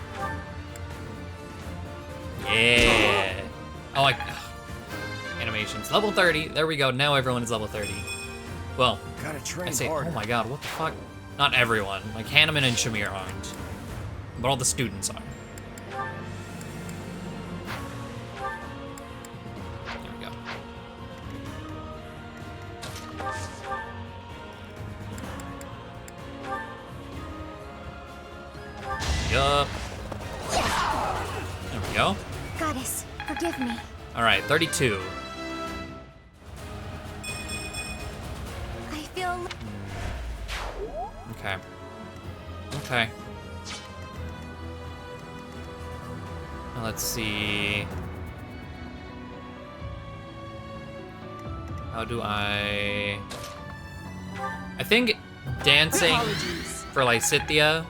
Yeah. Oh, animations. Level 30. There we go. Now everyone is level 30. Well, Gotta train I say, harder. oh my god, what the fuck? Not everyone. Like, Hanneman and Shamir aren't. But all the students are. There we go. Yup. There we go. Goddess, forgive me. Alright, 32. I feel... Okay. Okay. Now let's see. How do I think dancing for Lysithea.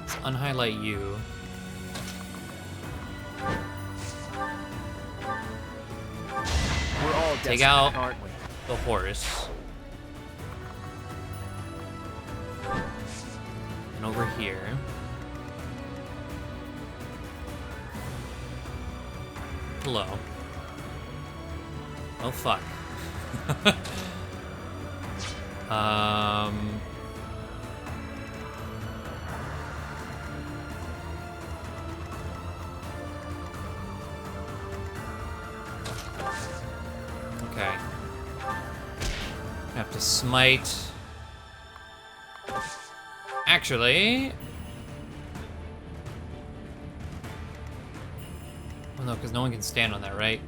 Let's unhighlight you. We're all Take desperate, out aren't we? the horse. And over here. Hello. Oh fuck. Okay. Have to smite. Actually. Well, no, because no one can stand on that, right?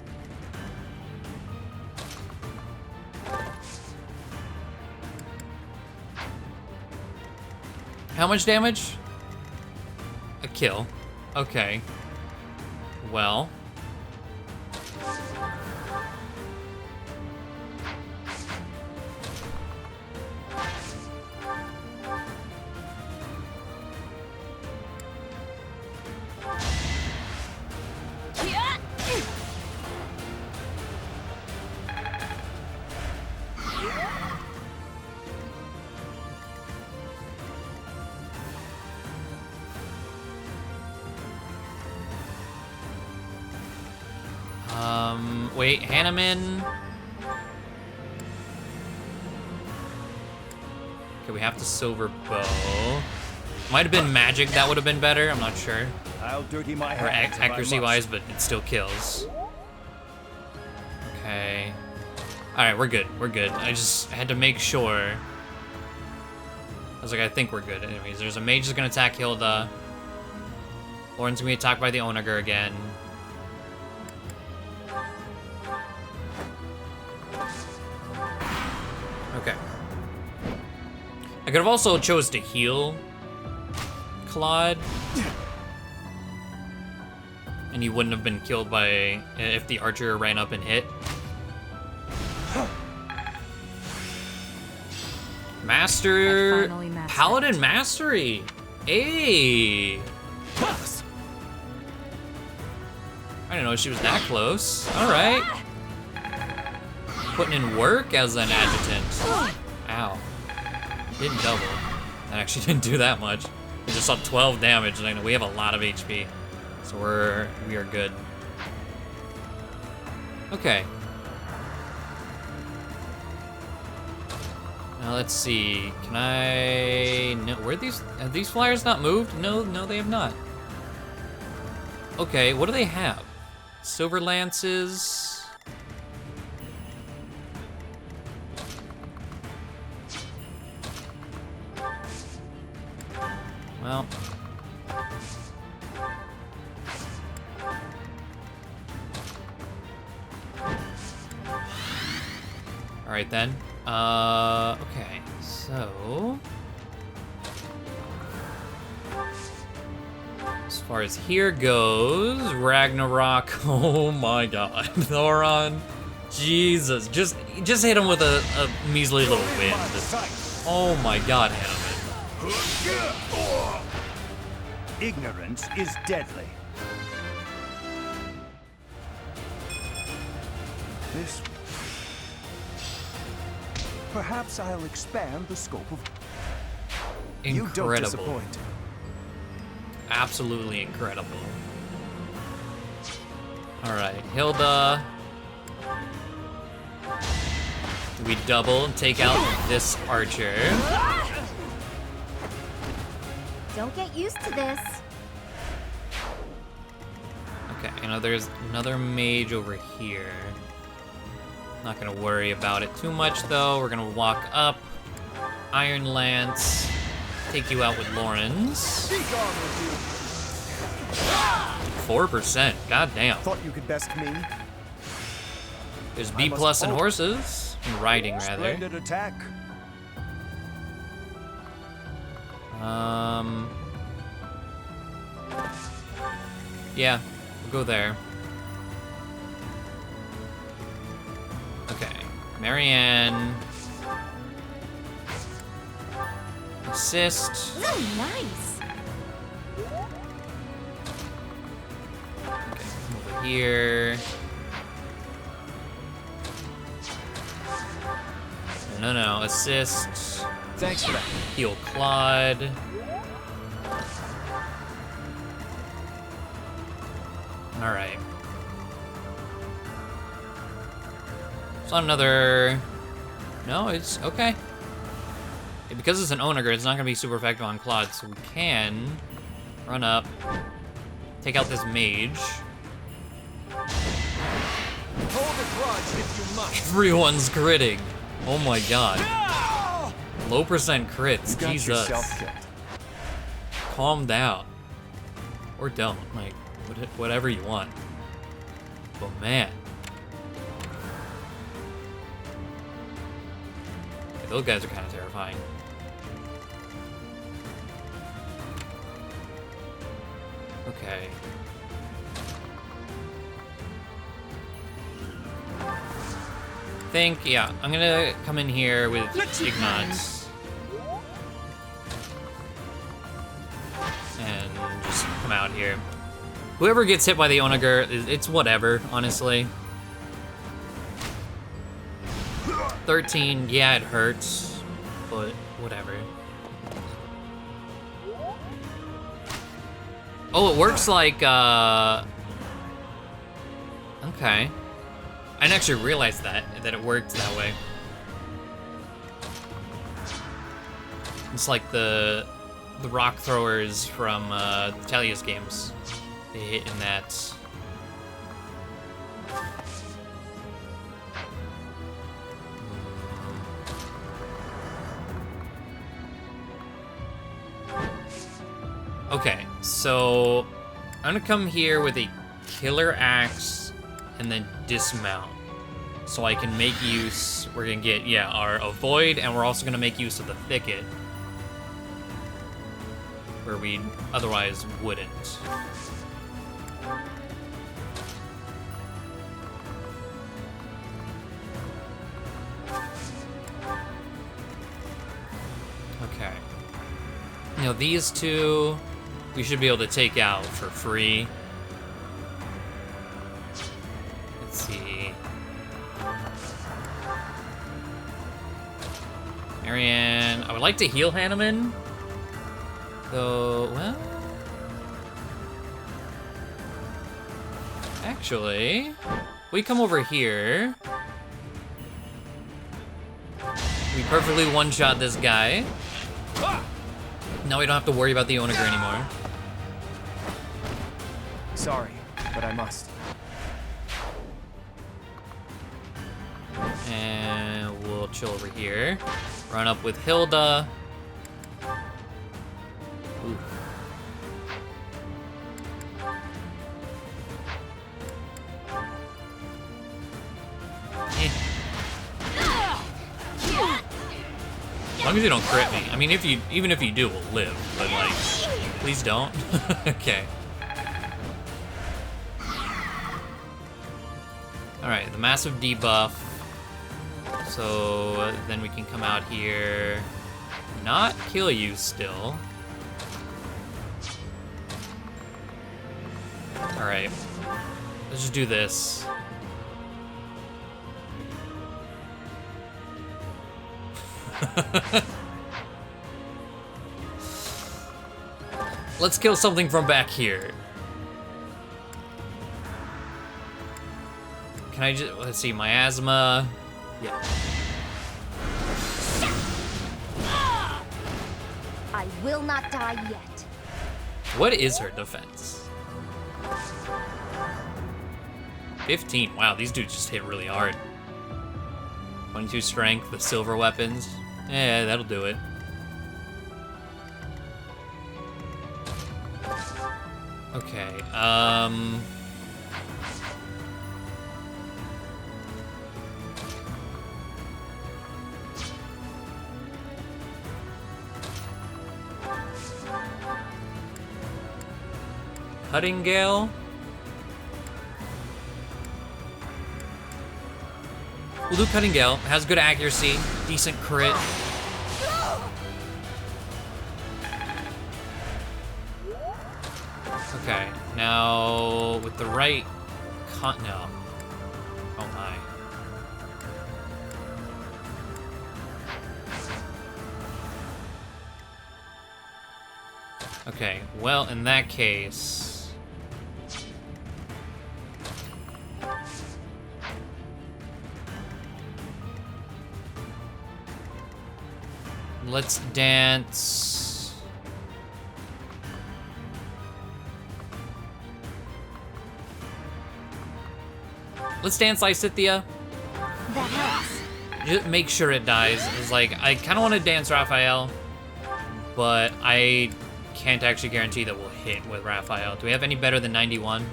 How much damage? A kill. Okay. Well. Wait, Hanneman. Okay, we have to silver bow. Might have been magic that would have been better. I'm not sure. I'll dirty my Or hands if I accuracy-wise, must. but it still kills. Okay. All right, we're good. We're good. I just had to make sure. I was like, I think we're good. Anyways, there's a mage that's gonna attack Hilda. Lauren's gonna be attacked by the Onager again. Okay. I could have also chose to heal Claude. And he wouldn't have been killed by if the archer ran up and hit. Master Paladin Mastery. Hey. I didn't know she was that close. All right. Putting in work as an adjutant. Ow. Didn't double. That actually didn't do that much. We just saw 12 damage, and I know we have a lot of HP. So we are good. Okay. Now let's see. Can I... No, have these flyers not moved? No, they have not. Okay, what do they have? Silver lances. Alright then. Okay, so... as far as here goes, Ragnarok, oh my god. Thoron, Jesus, just hit him with a measly little wind. Oh my god, Hanuman. Ignorance is deadly. This... Perhaps I'll expand the scope of... Incredible. You don't disappoint. Absolutely incredible. Alright, Hilda. We double and take out this archer. Don't get used to this. Okay, I know there's another mage over here. Not gonna worry about it too much though. We're gonna walk up. Iron Lance. Take you out with Lawrence. 4%. God damn. Thought you could best me. There's B plus in horses. In riding, rather. Splendid attack. Yeah, we'll go there. Okay, Marianne. Assist. Really nice. Okay, come over here. No, assist. Thanks for that. Heal Claude. Alright. It's not another... No, it's okay. Because it's an Onager, it's not going to be super effective on Claude, so we can run up, take out this mage. Hold a grudge if you must. Everyone's critting. Oh my god. Low percent crits, You got Jesus. yourself killed. Calm down. Or don't, like, whatever you want. But man. Yeah, those guys are kind of terrifying. Okay. Yeah, I'm gonna come in here with Ignatz. And just come out here. Whoever gets hit by the Onager, it's whatever, honestly. 13, yeah, it hurts, but whatever. Oh, it works like, okay. I didn't actually realize that it worked that way. It's like the rock throwers from Talia's games. They hit in that. Okay, so I'm gonna come here with a killer axe and then dismount. So I can make use, we're gonna get, yeah, our avoid, and we're also gonna make use of the thicket. Where we otherwise wouldn't. Okay. You know, these two, we should be able to take out for free. Let's see. Marianne, I would like to heal Hanuman. Though, well... Actually, we come over here. We perfectly one-shot this guy. Now we don't have to worry about the Onager anymore. Sorry, but I must. And we'll chill over here. Run up with Hilda. Ooh. long as you don't crit me. I mean, even if you do, we'll live. But like, please don't. Okay. All right, the massive debuff. So then we can come out here, not kill you still. All right, let's just do this. Let's kill something from back here. Can I just, let's see, miasma. Yeah. I will not die yet. What is her defense? 15. Wow, these dudes just hit really hard. 22 strength, the silver weapons. Yeah, that'll do it. Okay, Cutting Gale? We'll do Cutting Gale. It has good accuracy, decent crit. Okay, now with the right no. Oh my. Okay, well, in that case... let's dance... let's dance Lysithea. That helps. Just make sure it dies. It's like, I kind of want to dance Raphael, but I can't actually guarantee that we'll hit with Raphael. Do we have any better than 91?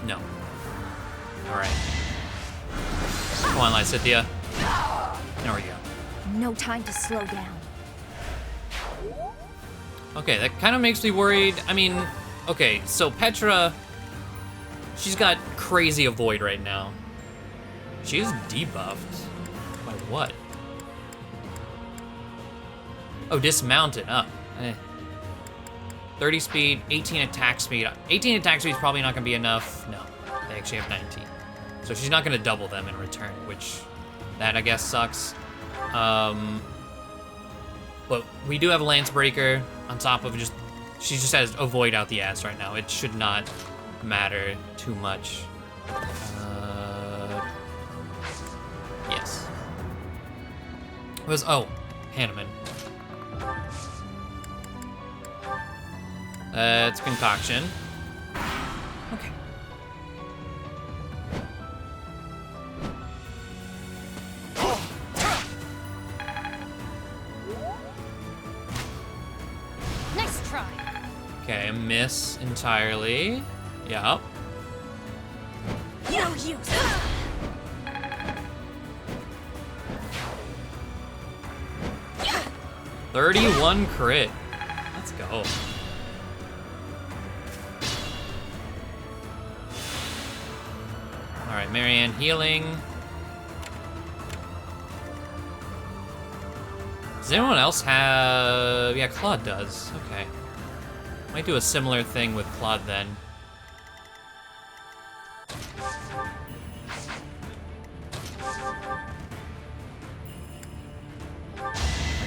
No. Alright. Come on, Lysithea. There we go. No time to slow down. Okay, that kind of makes me worried. I mean, okay, so Petra, she's got crazy avoid right now. She's debuffed. By what? Oh, dismounted. Oh. 30 speed, 18 attack speed. 18 attack speed is probably not going to be enough. No, they actually have 19. So she's not going to double them in return, which that I guess sucks. But we do have a Lance Breaker on top of just, she just has avoid out the ass right now. It should not matter too much. Yes. It was, oh, Hanneman. It's Concoction. Okay. Nice try. Okay, a miss entirely. Yep. No use. 31 crit. Let's go. All right, Marianne healing. Does anyone else have... yeah, Claude does. Okay. Might do a similar thing with Claude then. There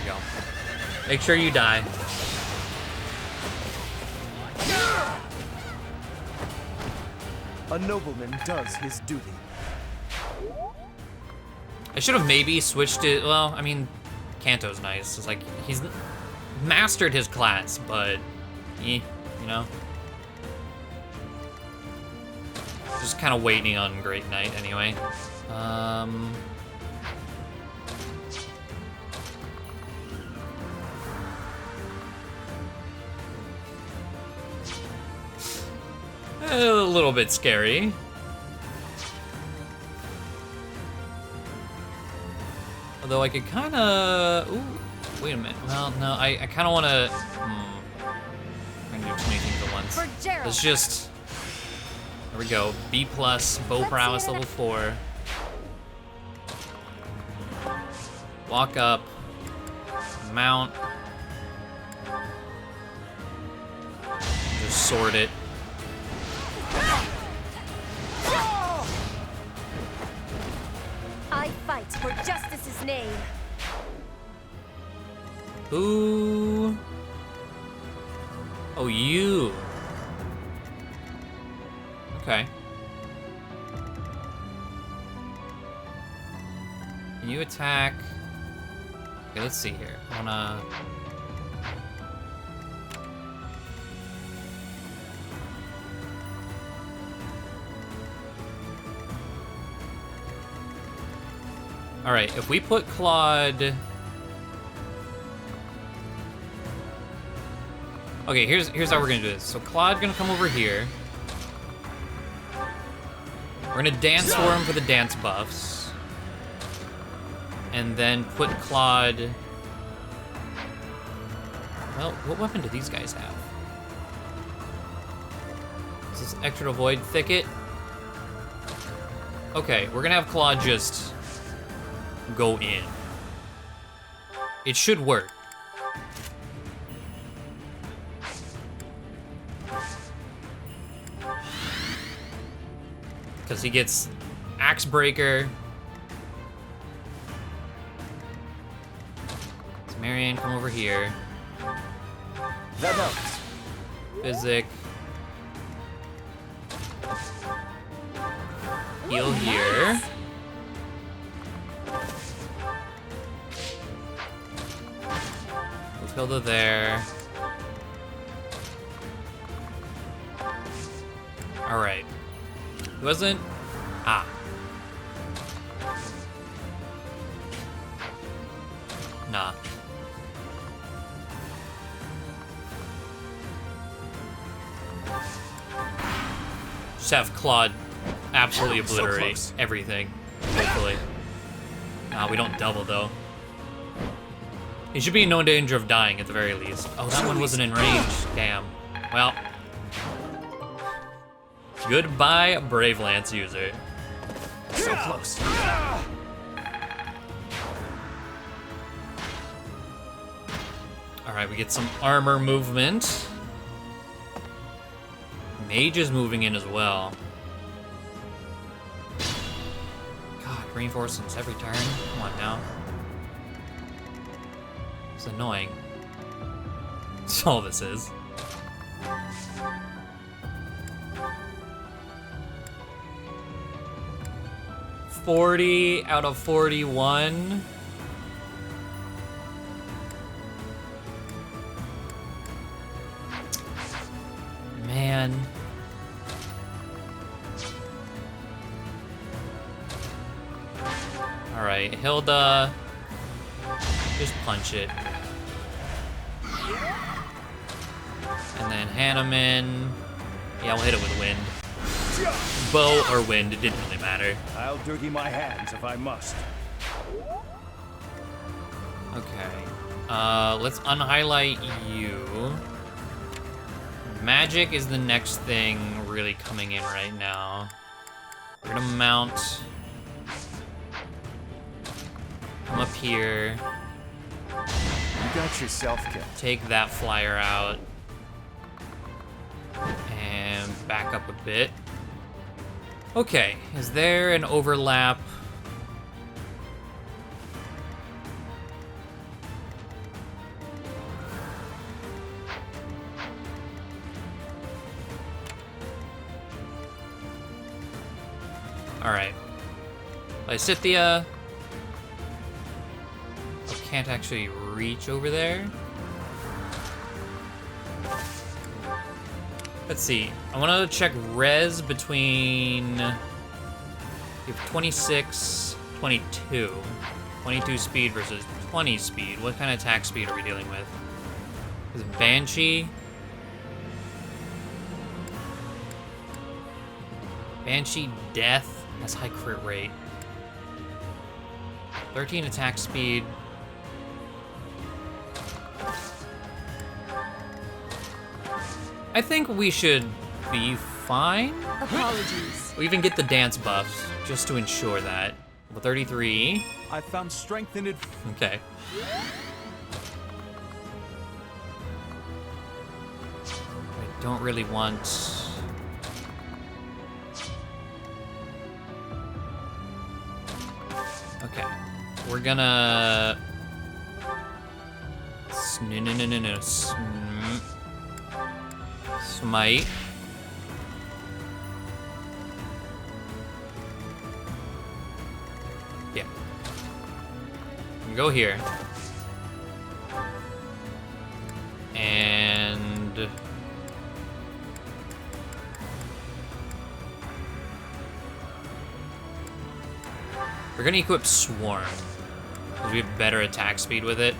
we go. Make sure you die. A nobleman does his duty. I should have maybe switched it. Well, I mean, Kanto's nice. It's like, he's mastered his class, but, you know? Just kind of waiting on Great Knight anyway. A little bit scary. Although I could kind of... Ooh, wait a minute. Well, no, I kind of want to... I'm going to do too many things at once. Let's just... There we go. B+, bow prowess level 4. Walk up. Mount. Just sword it. I fight for justice's name. Who? Oh, you. Okay. Can you attack? Okay, let's see here. I wanna... Alright, if we put Claude... Okay, here's how we're gonna do this. So Claude's gonna come over here. We're gonna dance for him for the dance buffs. And then put Claude... Well, what weapon do these guys have? Is this extra to avoid thicket? Okay, we're gonna have Claude just go in. It should work. Because he gets Axe Breaker. So Marianne, come over here. That helps. Physic. Heal here. Matilda there. Alright. He wasn't... Ah. Nah. Just have Claude absolutely obliterate everything, hopefully. Nah, we don't double, though. He should be in no danger of dying, at the very least. Oh, that one wasn't in range. Damn. Well. Goodbye, Brave Lance user. So close. Alright, we get some armor movement. Mage is moving in as well. God, reinforcements every turn. Come on now. It's annoying. That's all this is. $40 out of 41. Man. Alright, Hilda. Just punch it. And then Hanneman. Yeah, we'll hit it with wind. Bow or wind, it didn't really matter. I'll dirty my hands if I must. Okay. Let's unhighlight you. Magic is the next thing really coming in right now. We're gonna mount. Come up here. You got yourself killed. Take that flyer out. And back up a bit. Okay, is there an overlap? Alright. Lysithia. I can't actually reach over there. Let's see. I want to check res between... You have 26, 22. 22 speed versus 20 speed. What kind of attack speed are we dealing with? Is it Banshee? Banshee Death. That's high crit rate. 13 attack speed. I think we should be fine. Apologies. We even get the dance buffs just to ensure that. Level 33. I found strength in it. Okay. I don't really want... Okay. We're gonna... No. Smite. Yeah. Go here. And... we're gonna equip Swarm, because we have better attack speed with it.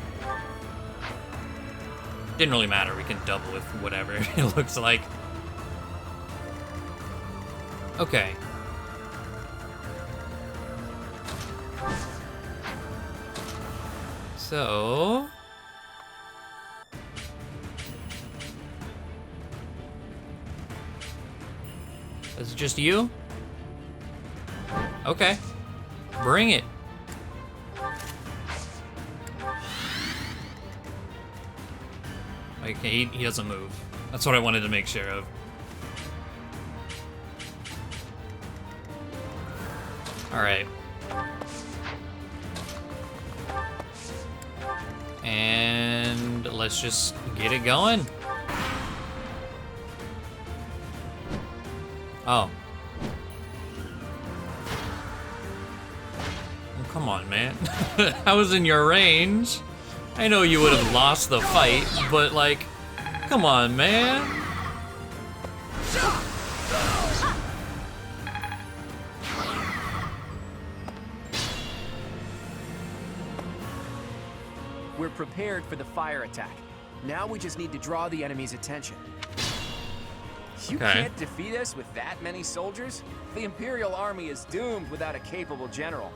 Didn't really matter, we can double with whatever it looks like. Okay. So... is it just you? Okay. Bring it. Okay, he doesn't move. That's what I wanted to make sure of. Alright. And let's just get it going. Oh. Oh, come on, man. I was in your range. I know you would have lost the fight, but like, come on, man. We're prepared for the fire attack. Now we just need to draw the enemy's attention. You can't defeat us with that many soldiers? The Imperial Army is doomed without a capable general.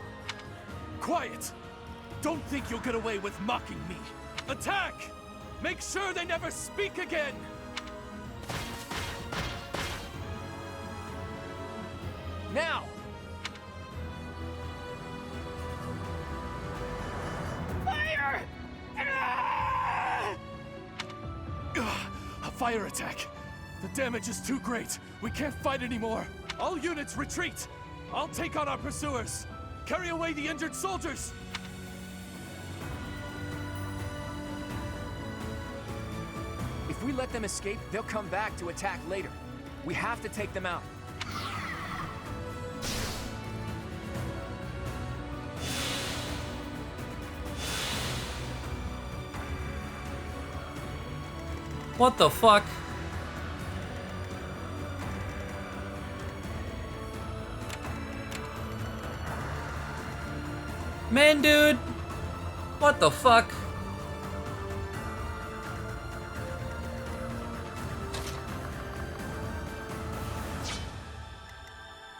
Quiet! Don't think you'll get away with mocking me. Attack! Make sure they never speak again! Now! Fire! A fire attack. The damage is too great. We can't fight anymore. All units retreat. I'll take on our pursuers. Carry away the injured soldiers. If we let them escape, they'll come back to attack later. We have to take them out. What the fuck? Man, dude! What the fuck?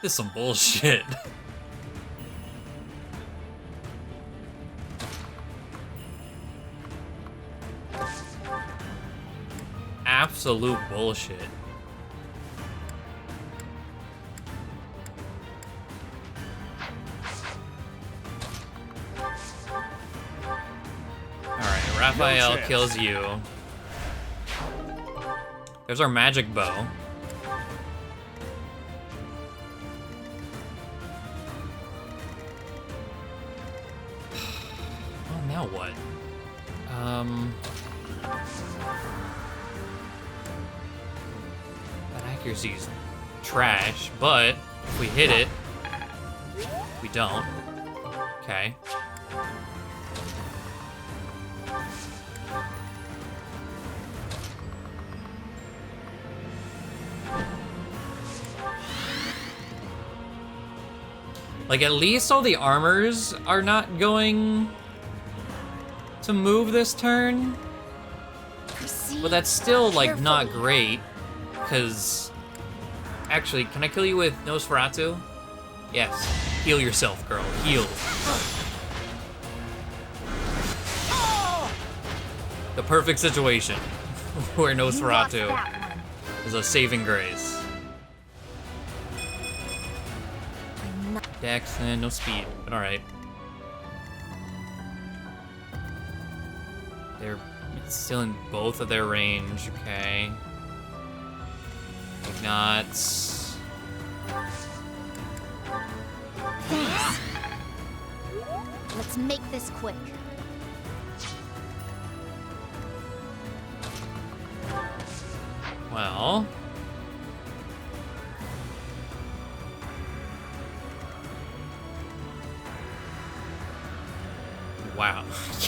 This is some bullshit. Absolute bullshit. Alright, Raphael kills you. There's our magic bow. Oh, now what? That accuracy's trash, but if we hit it, we don't. Okay. Like, at least all the armors are not going to move this turn. But that's still, like, not great. Because... actually, can I kill you with Nosferatu? Yes. Heal yourself, girl. Heal. The perfect situation where lost Nosferatu that one. is a saving grace. Dex and no speed, but alright. They're still in both of their range, okay. Ignots. Thanks. Let's make this quick. Well. Wow.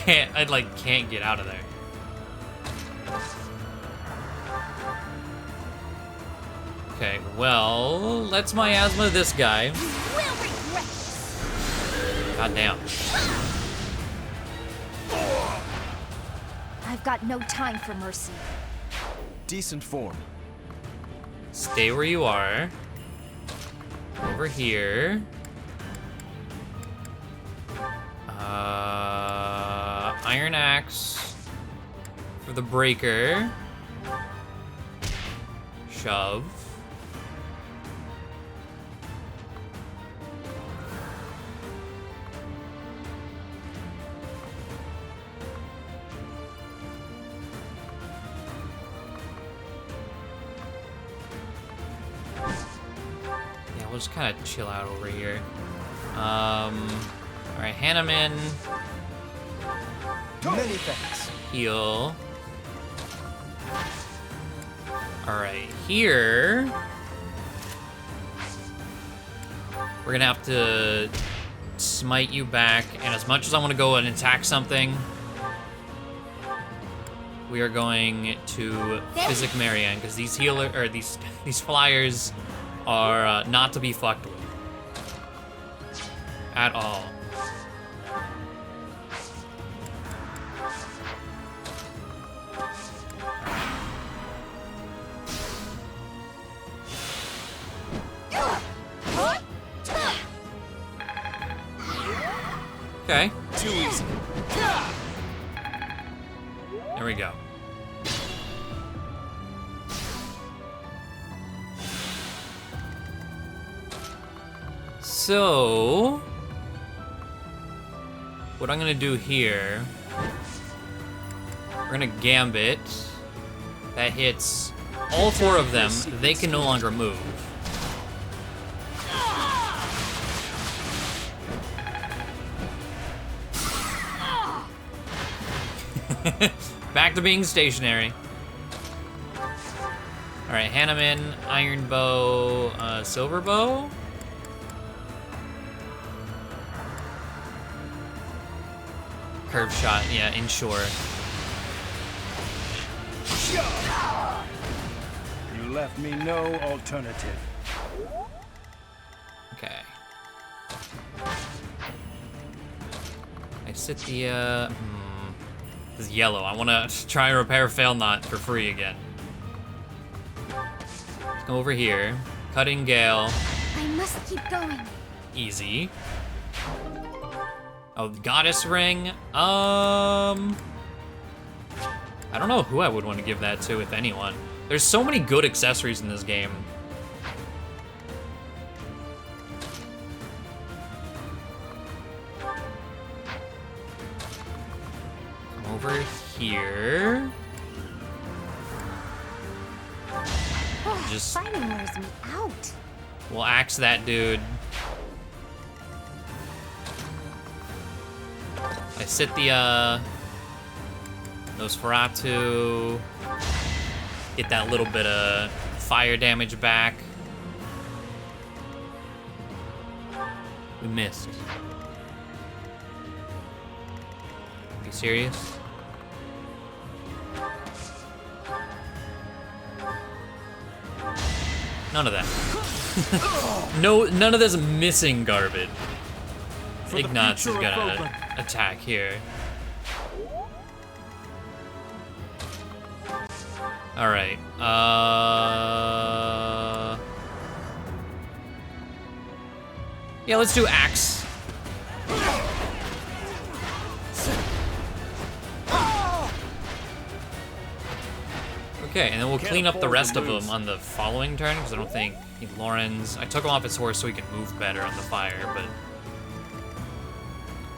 I can't get out of there. Okay, well, let's miasma this guy. God damn. I've got no time for mercy. Decent form. Stay where you are. Over here. Iron Axe for the breaker. Shove. Yeah, we'll just kind of chill out over here. Alright, Hanneman. Many thanks. Heal. Alright, here we're gonna have to smite you back, and as much as I want to go and attack something, we are going to Physic Marianne, because these these flyers are not to be fucked with at all. Okay. Too easy. There we go. So, what I'm gonna do here, we're gonna Gambit. That hits all four of them. They can no longer move. Back to being stationary. Alright, Hanneman, Iron Bow, Silver Bow? Curve shot, yeah, inshore. You left me no alternative. Okay. I sit the, this is yellow. I want to try and repair Fail Not for free again. Let's go over here. Cutting Gale. I must keep going. Easy. Oh, Goddess Ring. I don't know who I would want to give that to, if anyone. There's so many good accessories in this game. Come over here. Just Fighting wears me out. we'll axe that dude. I sit the Nosferatu. Get that little bit of fire damage back. We missed. Are you serious? None of that. No, none of this missing garbage. Ignatz is gonna attack here. Alright, yeah, let's do axe. Okay, and then we'll Can't clean up the afford to rest of lose. them on the following turn, because I don't think Lauren's... I took him off his horse so he could move better on the fire, but...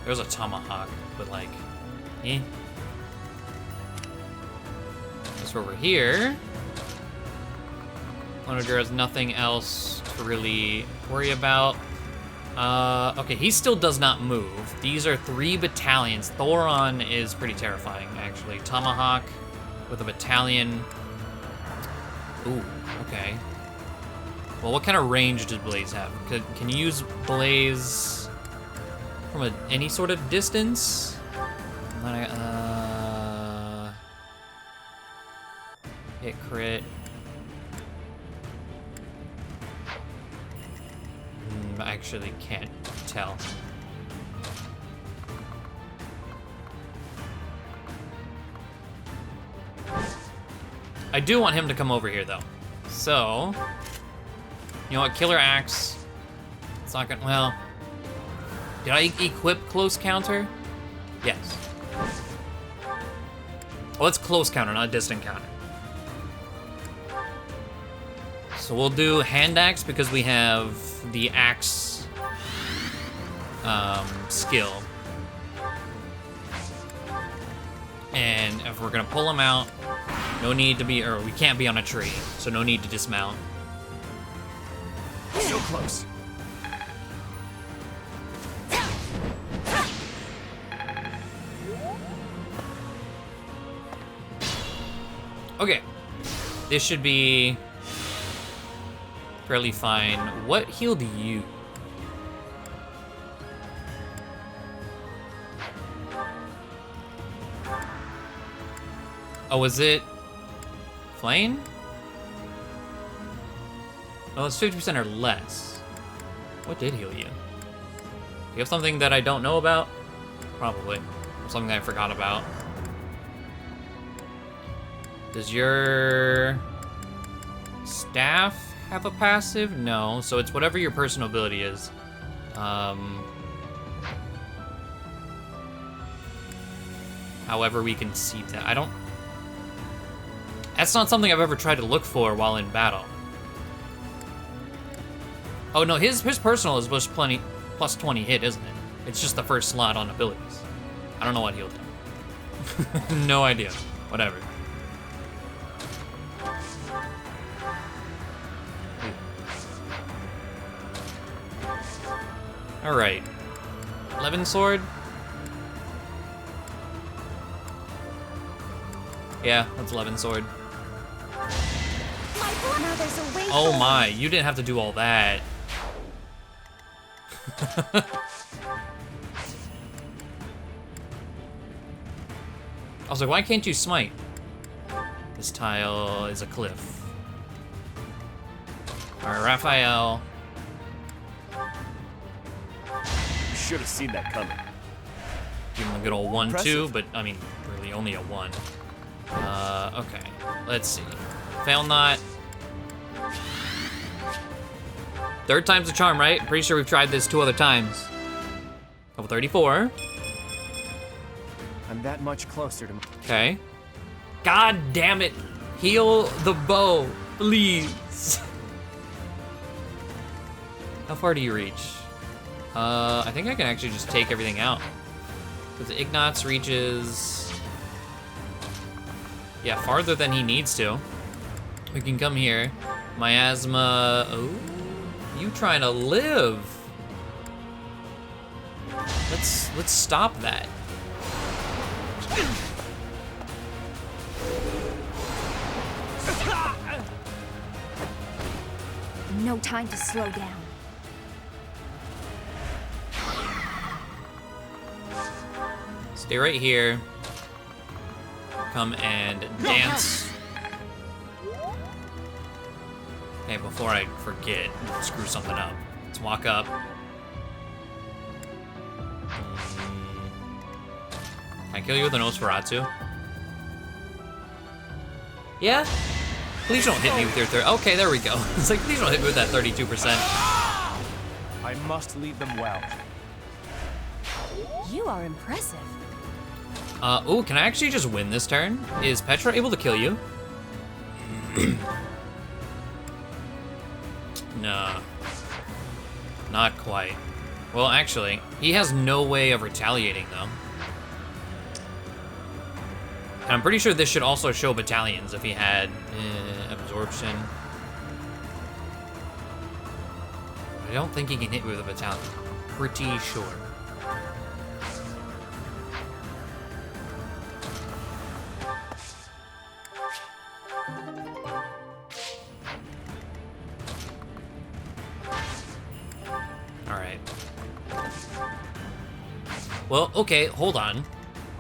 There's a tomahawk, but like... eh. That's where we're here. Onager has nothing else to really worry about. Okay, he still does not move. These are 3 battalions. Thoron is pretty terrifying, actually. Tomahawk with a battalion. Ooh, okay. Well, what kind of range does Blaze have? Can you use Blaze from any sort of distance? Hit crit. I actually can't tell. I do want him to come over here, though. So, you know what? Killer Axe. It's not gonna. Well, did I equip close counter? Yes. Well, it's close counter, not distant counter. So we'll do hand axe because we have the axe skill. And if we're gonna pull him out, no need to be, or we can't be on a tree, so no need to dismount. So close. Okay, this should be fairly fine. What healed you? Oh, was it flame? Oh, it's 50% or less. What did heal you? Do you have something that I don't know about? Probably. Something that I forgot about. Does your staff have a passive? No, so it's whatever your personal ability is. However we can see that. I don't... That's not something I've ever tried to look for while in battle. Oh no, his personal is plus 20 hit, isn't it? It's just the first slot on abilities. I don't know what healed him. No idea. Whatever. Alright. 11 sword? Yeah, that's 11 sword. Oh my, you didn't have to do all that. I was like, why can't you smite? This tile is a cliff. Alright, Raphael. You should have seen that coming. Give him a good old 1-2, but I mean, really only a 1. Okay. Let's see. Fail not. Third time's the charm, right? Pretty sure we've tried this 2 other times. Level 34. I'm that much closer to... Okay. God damn it! Heal the bow, please. How far do you reach? I think I can actually just take everything out. Because Ignatz reaches... yeah, farther than he needs to. We can come here. Miasma... oh, you trying to live. Let's stop that. No time to slow down. Stay right here. Come and dance. Okay, before I forget, screw something up. Let's walk up. Can I kill you with an Nosferatu? Yeah? Please don't hit me with your third. Okay, there we go. It's like, please don't hit me with that 32%. I must lead them well. You are impressive. Ooh, can I actually just win this turn? Is Petra able to kill you? Nah. Not quite. Well, actually, he has no way of retaliating, though. And I'm pretty sure this should also show battalions if he had absorption. I don't think he can hit with a battalion. Pretty sure. Alright. Well, okay, hold on.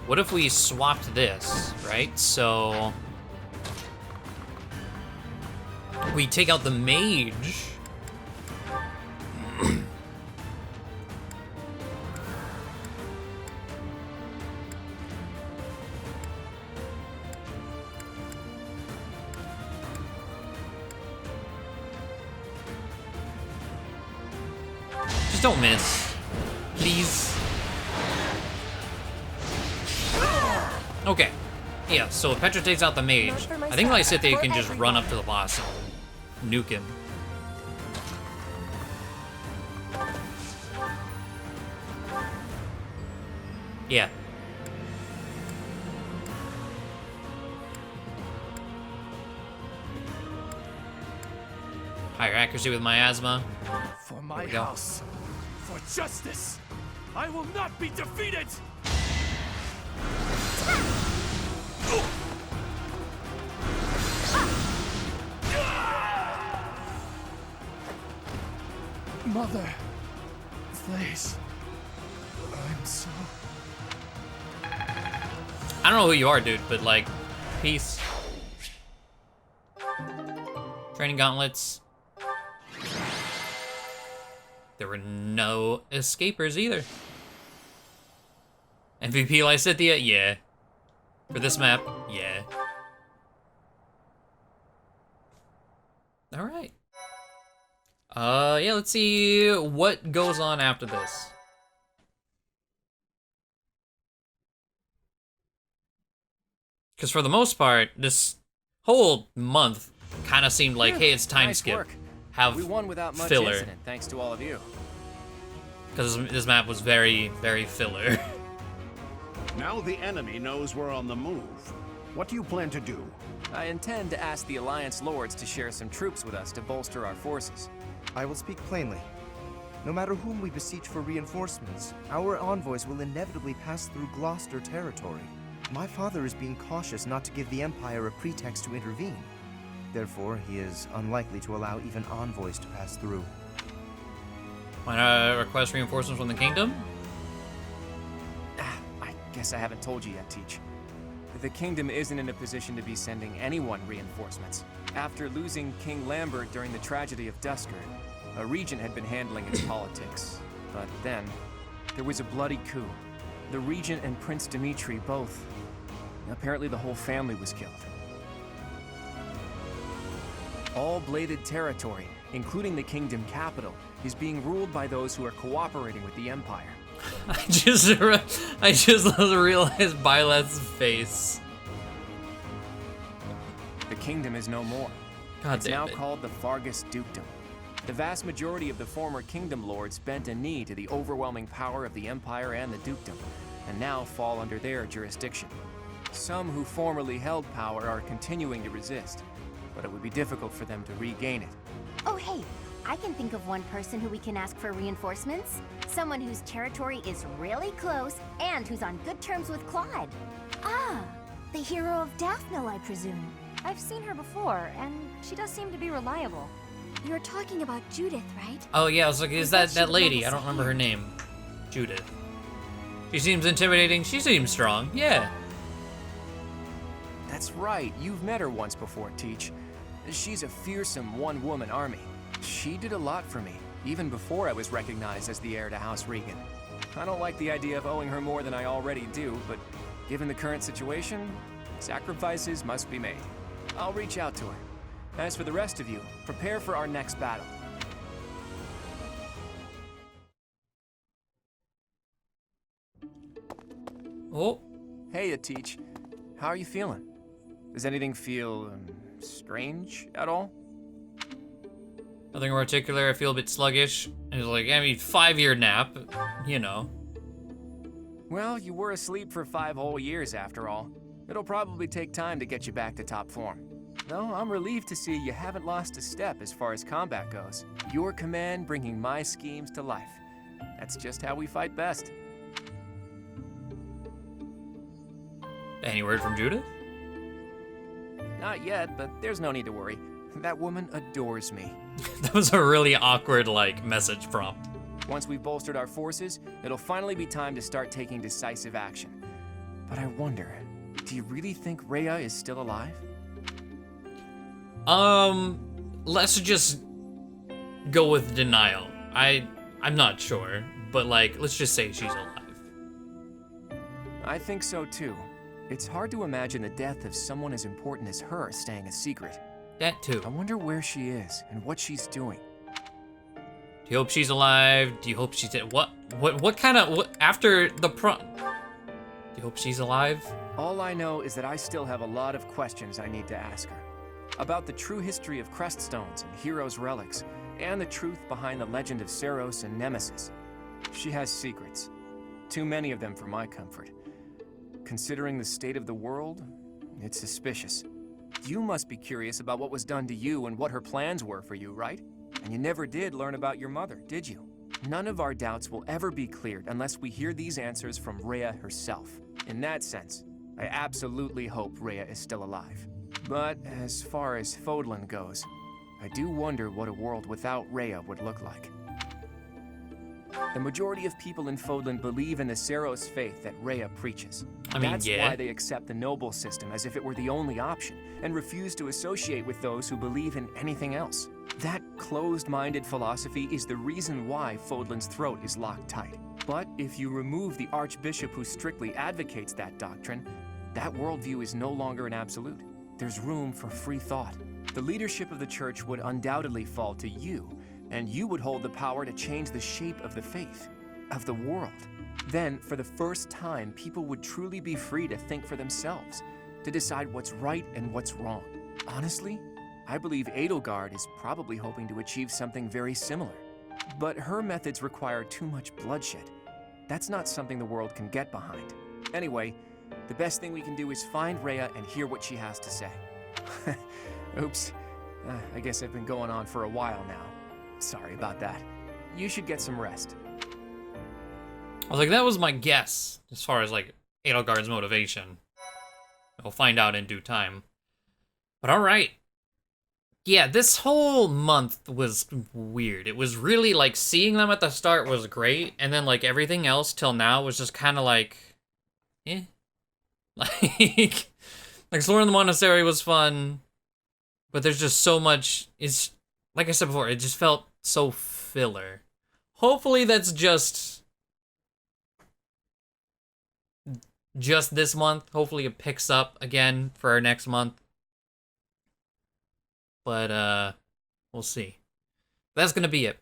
What if we swapped this, right? So we take out the mage. Just don't miss, please. Okay. Yeah, so if Petra takes out the mage, I think Lysithea can just run up to the boss and nuke him. Yeah. Higher accuracy with miasma. For my house, for justice, I will not be defeated! Mother, please. I'm so... I don't know who you are, dude, but like, peace. Training gauntlets. There were no escapers either. MVP Lysithea? Yeah. For this map? Yeah. Alright. Yeah, let's see what goes on after this. Because for the most part, this whole month kind of seemed like, hey, it's time nice skip. Work. Have we won without much filler. incident, thanks to all of you. Because this map was very, very filler. Now the enemy knows we're on the move. What do you plan to do? I intend to ask the Alliance Lords to share some troops with us to bolster our forces. I will speak plainly. No matter whom we beseech for reinforcements, our envoys will inevitably pass through Gloucester territory. My father is being cautious not to give the Empire a pretext to intervene. Therefore, he is unlikely to allow even envoys to pass through. Why not request reinforcements from the kingdom? I guess I haven't told you yet, Teach. The kingdom isn't in a position to be sending anyone reinforcements. After losing King Lambert during the tragedy of Dusker, a regent had been handling its politics. But then, there was a bloody coup. The regent and Prince Dimitri both. Apparently the whole family was killed. All bladed territory, including the kingdom capital, is being ruled by those who are cooperating with the Empire. I just realized Byleth's face. The kingdom is no more. It's now called the Fargus Dukedom. The vast majority of the former kingdom lords bent a knee to the overwhelming power of the Empire and the Dukedom, and now fall under their jurisdiction. Some who formerly held power are continuing to resist, but it would be difficult for them to regain it. Oh, hey, I can think of one person who we can ask for reinforcements. Someone whose territory is really close and who's on good terms with Claude. Ah, the hero of Daphnel, I presume. I've seen her before, and she does seem to be reliable. You're talking about Judith, right? Oh yeah, I was like, is that lady? I don't remember her name. Judith. She seems intimidating. She seems strong. Yeah. That's right. You've met her once before, Teach. She's a fearsome one-woman army. She did a lot for me, even before I was recognized as the heir to House Regan. I don't like the idea of owing her more than I already do, but given the current situation, sacrifices must be made. I'll reach out to her. As for the rest of you, prepare for our next battle. Oh. Hey, Teach. How are you feeling? Does anything feel strange at all? Nothing in particular. I feel a bit sluggish. And he's like, I mean, 5-year nap, you know. Well, you were asleep for 5 whole years after all. It'll probably take time to get you back to top form. Though I'm relieved to see you haven't lost a step as far as combat goes. Your command bringing my schemes to life. That's just how we fight best. Any word from Judith? Not yet, but there's no need to worry. That woman adores me. That was a really awkward, like, message prompt. Once we've bolstered our forces, it'll finally be time to start taking decisive action. But I wonder, do you really think Rhea is still alive? Let's just go with denial. I'm not sure, but like, let's just say she's alive. I think so too. It's hard to imagine the death of someone as important as her staying a secret. That too. I wonder where she is and what she's doing. Do you hope she's alive? Do you hope she's dead? What kind of, after the do you hope she's alive? All I know is that I still have a lot of questions I need to ask her. About the true history of Creststones and Heroes' Relics, and the truth behind the legend of Seros and Nemesis. She has secrets. Too many of them for my comfort. Considering the state of the world, it's suspicious. You must be curious about what was done to you and what her plans were for you, right? And you never did learn about your mother, did you? None of our doubts will ever be cleared unless we hear these answers from Rhea herself. In that sense, I absolutely hope Rhea is still alive. But as far as Fódlan goes, I do wonder what a world without Rhea would look like. The majority of people in Fódlan believe in the Seros faith that Rhea preaches. That's why they accept the noble system as if it were the only option, and refuse to associate with those who believe in anything else. That closed-minded philosophy is the reason why Fódlan's throat is locked tight. But if you remove the archbishop who strictly advocates that doctrine, that worldview is no longer an absolute. There's room for free thought. The leadership of the church would undoubtedly fall to you, and you would hold the power to change the shape of the faith, of the world. Then, for the first time, people would truly be free to think for themselves, to decide what's right and what's wrong. Honestly, I believe Edelgard is probably hoping to achieve something very similar. But her methods require too much bloodshed. That's not something the world can get behind. Anyway, the best thing we can do is find Rhea and hear what she has to say. Oops. I guess I've been going on for a while now. Sorry about that. You should get some rest. I was like, that was my guess, as far as, like, Edelgard's motivation. We'll find out in due time. But alright. Yeah, this whole month was weird. It was really, like, seeing them at the start was great, and then, like, everything else till now was just kind of like, eh. Like, exploring the monastery was fun, but there's just so much, it's, like I said before, it just felt so filler. Hopefully that's just this month. Hopefully it picks up again for our next month. But, we'll see. That's gonna be it.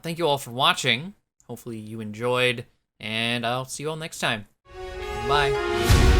Thank you all for watching. Hopefully you enjoyed, and I'll see you all next time. Bye.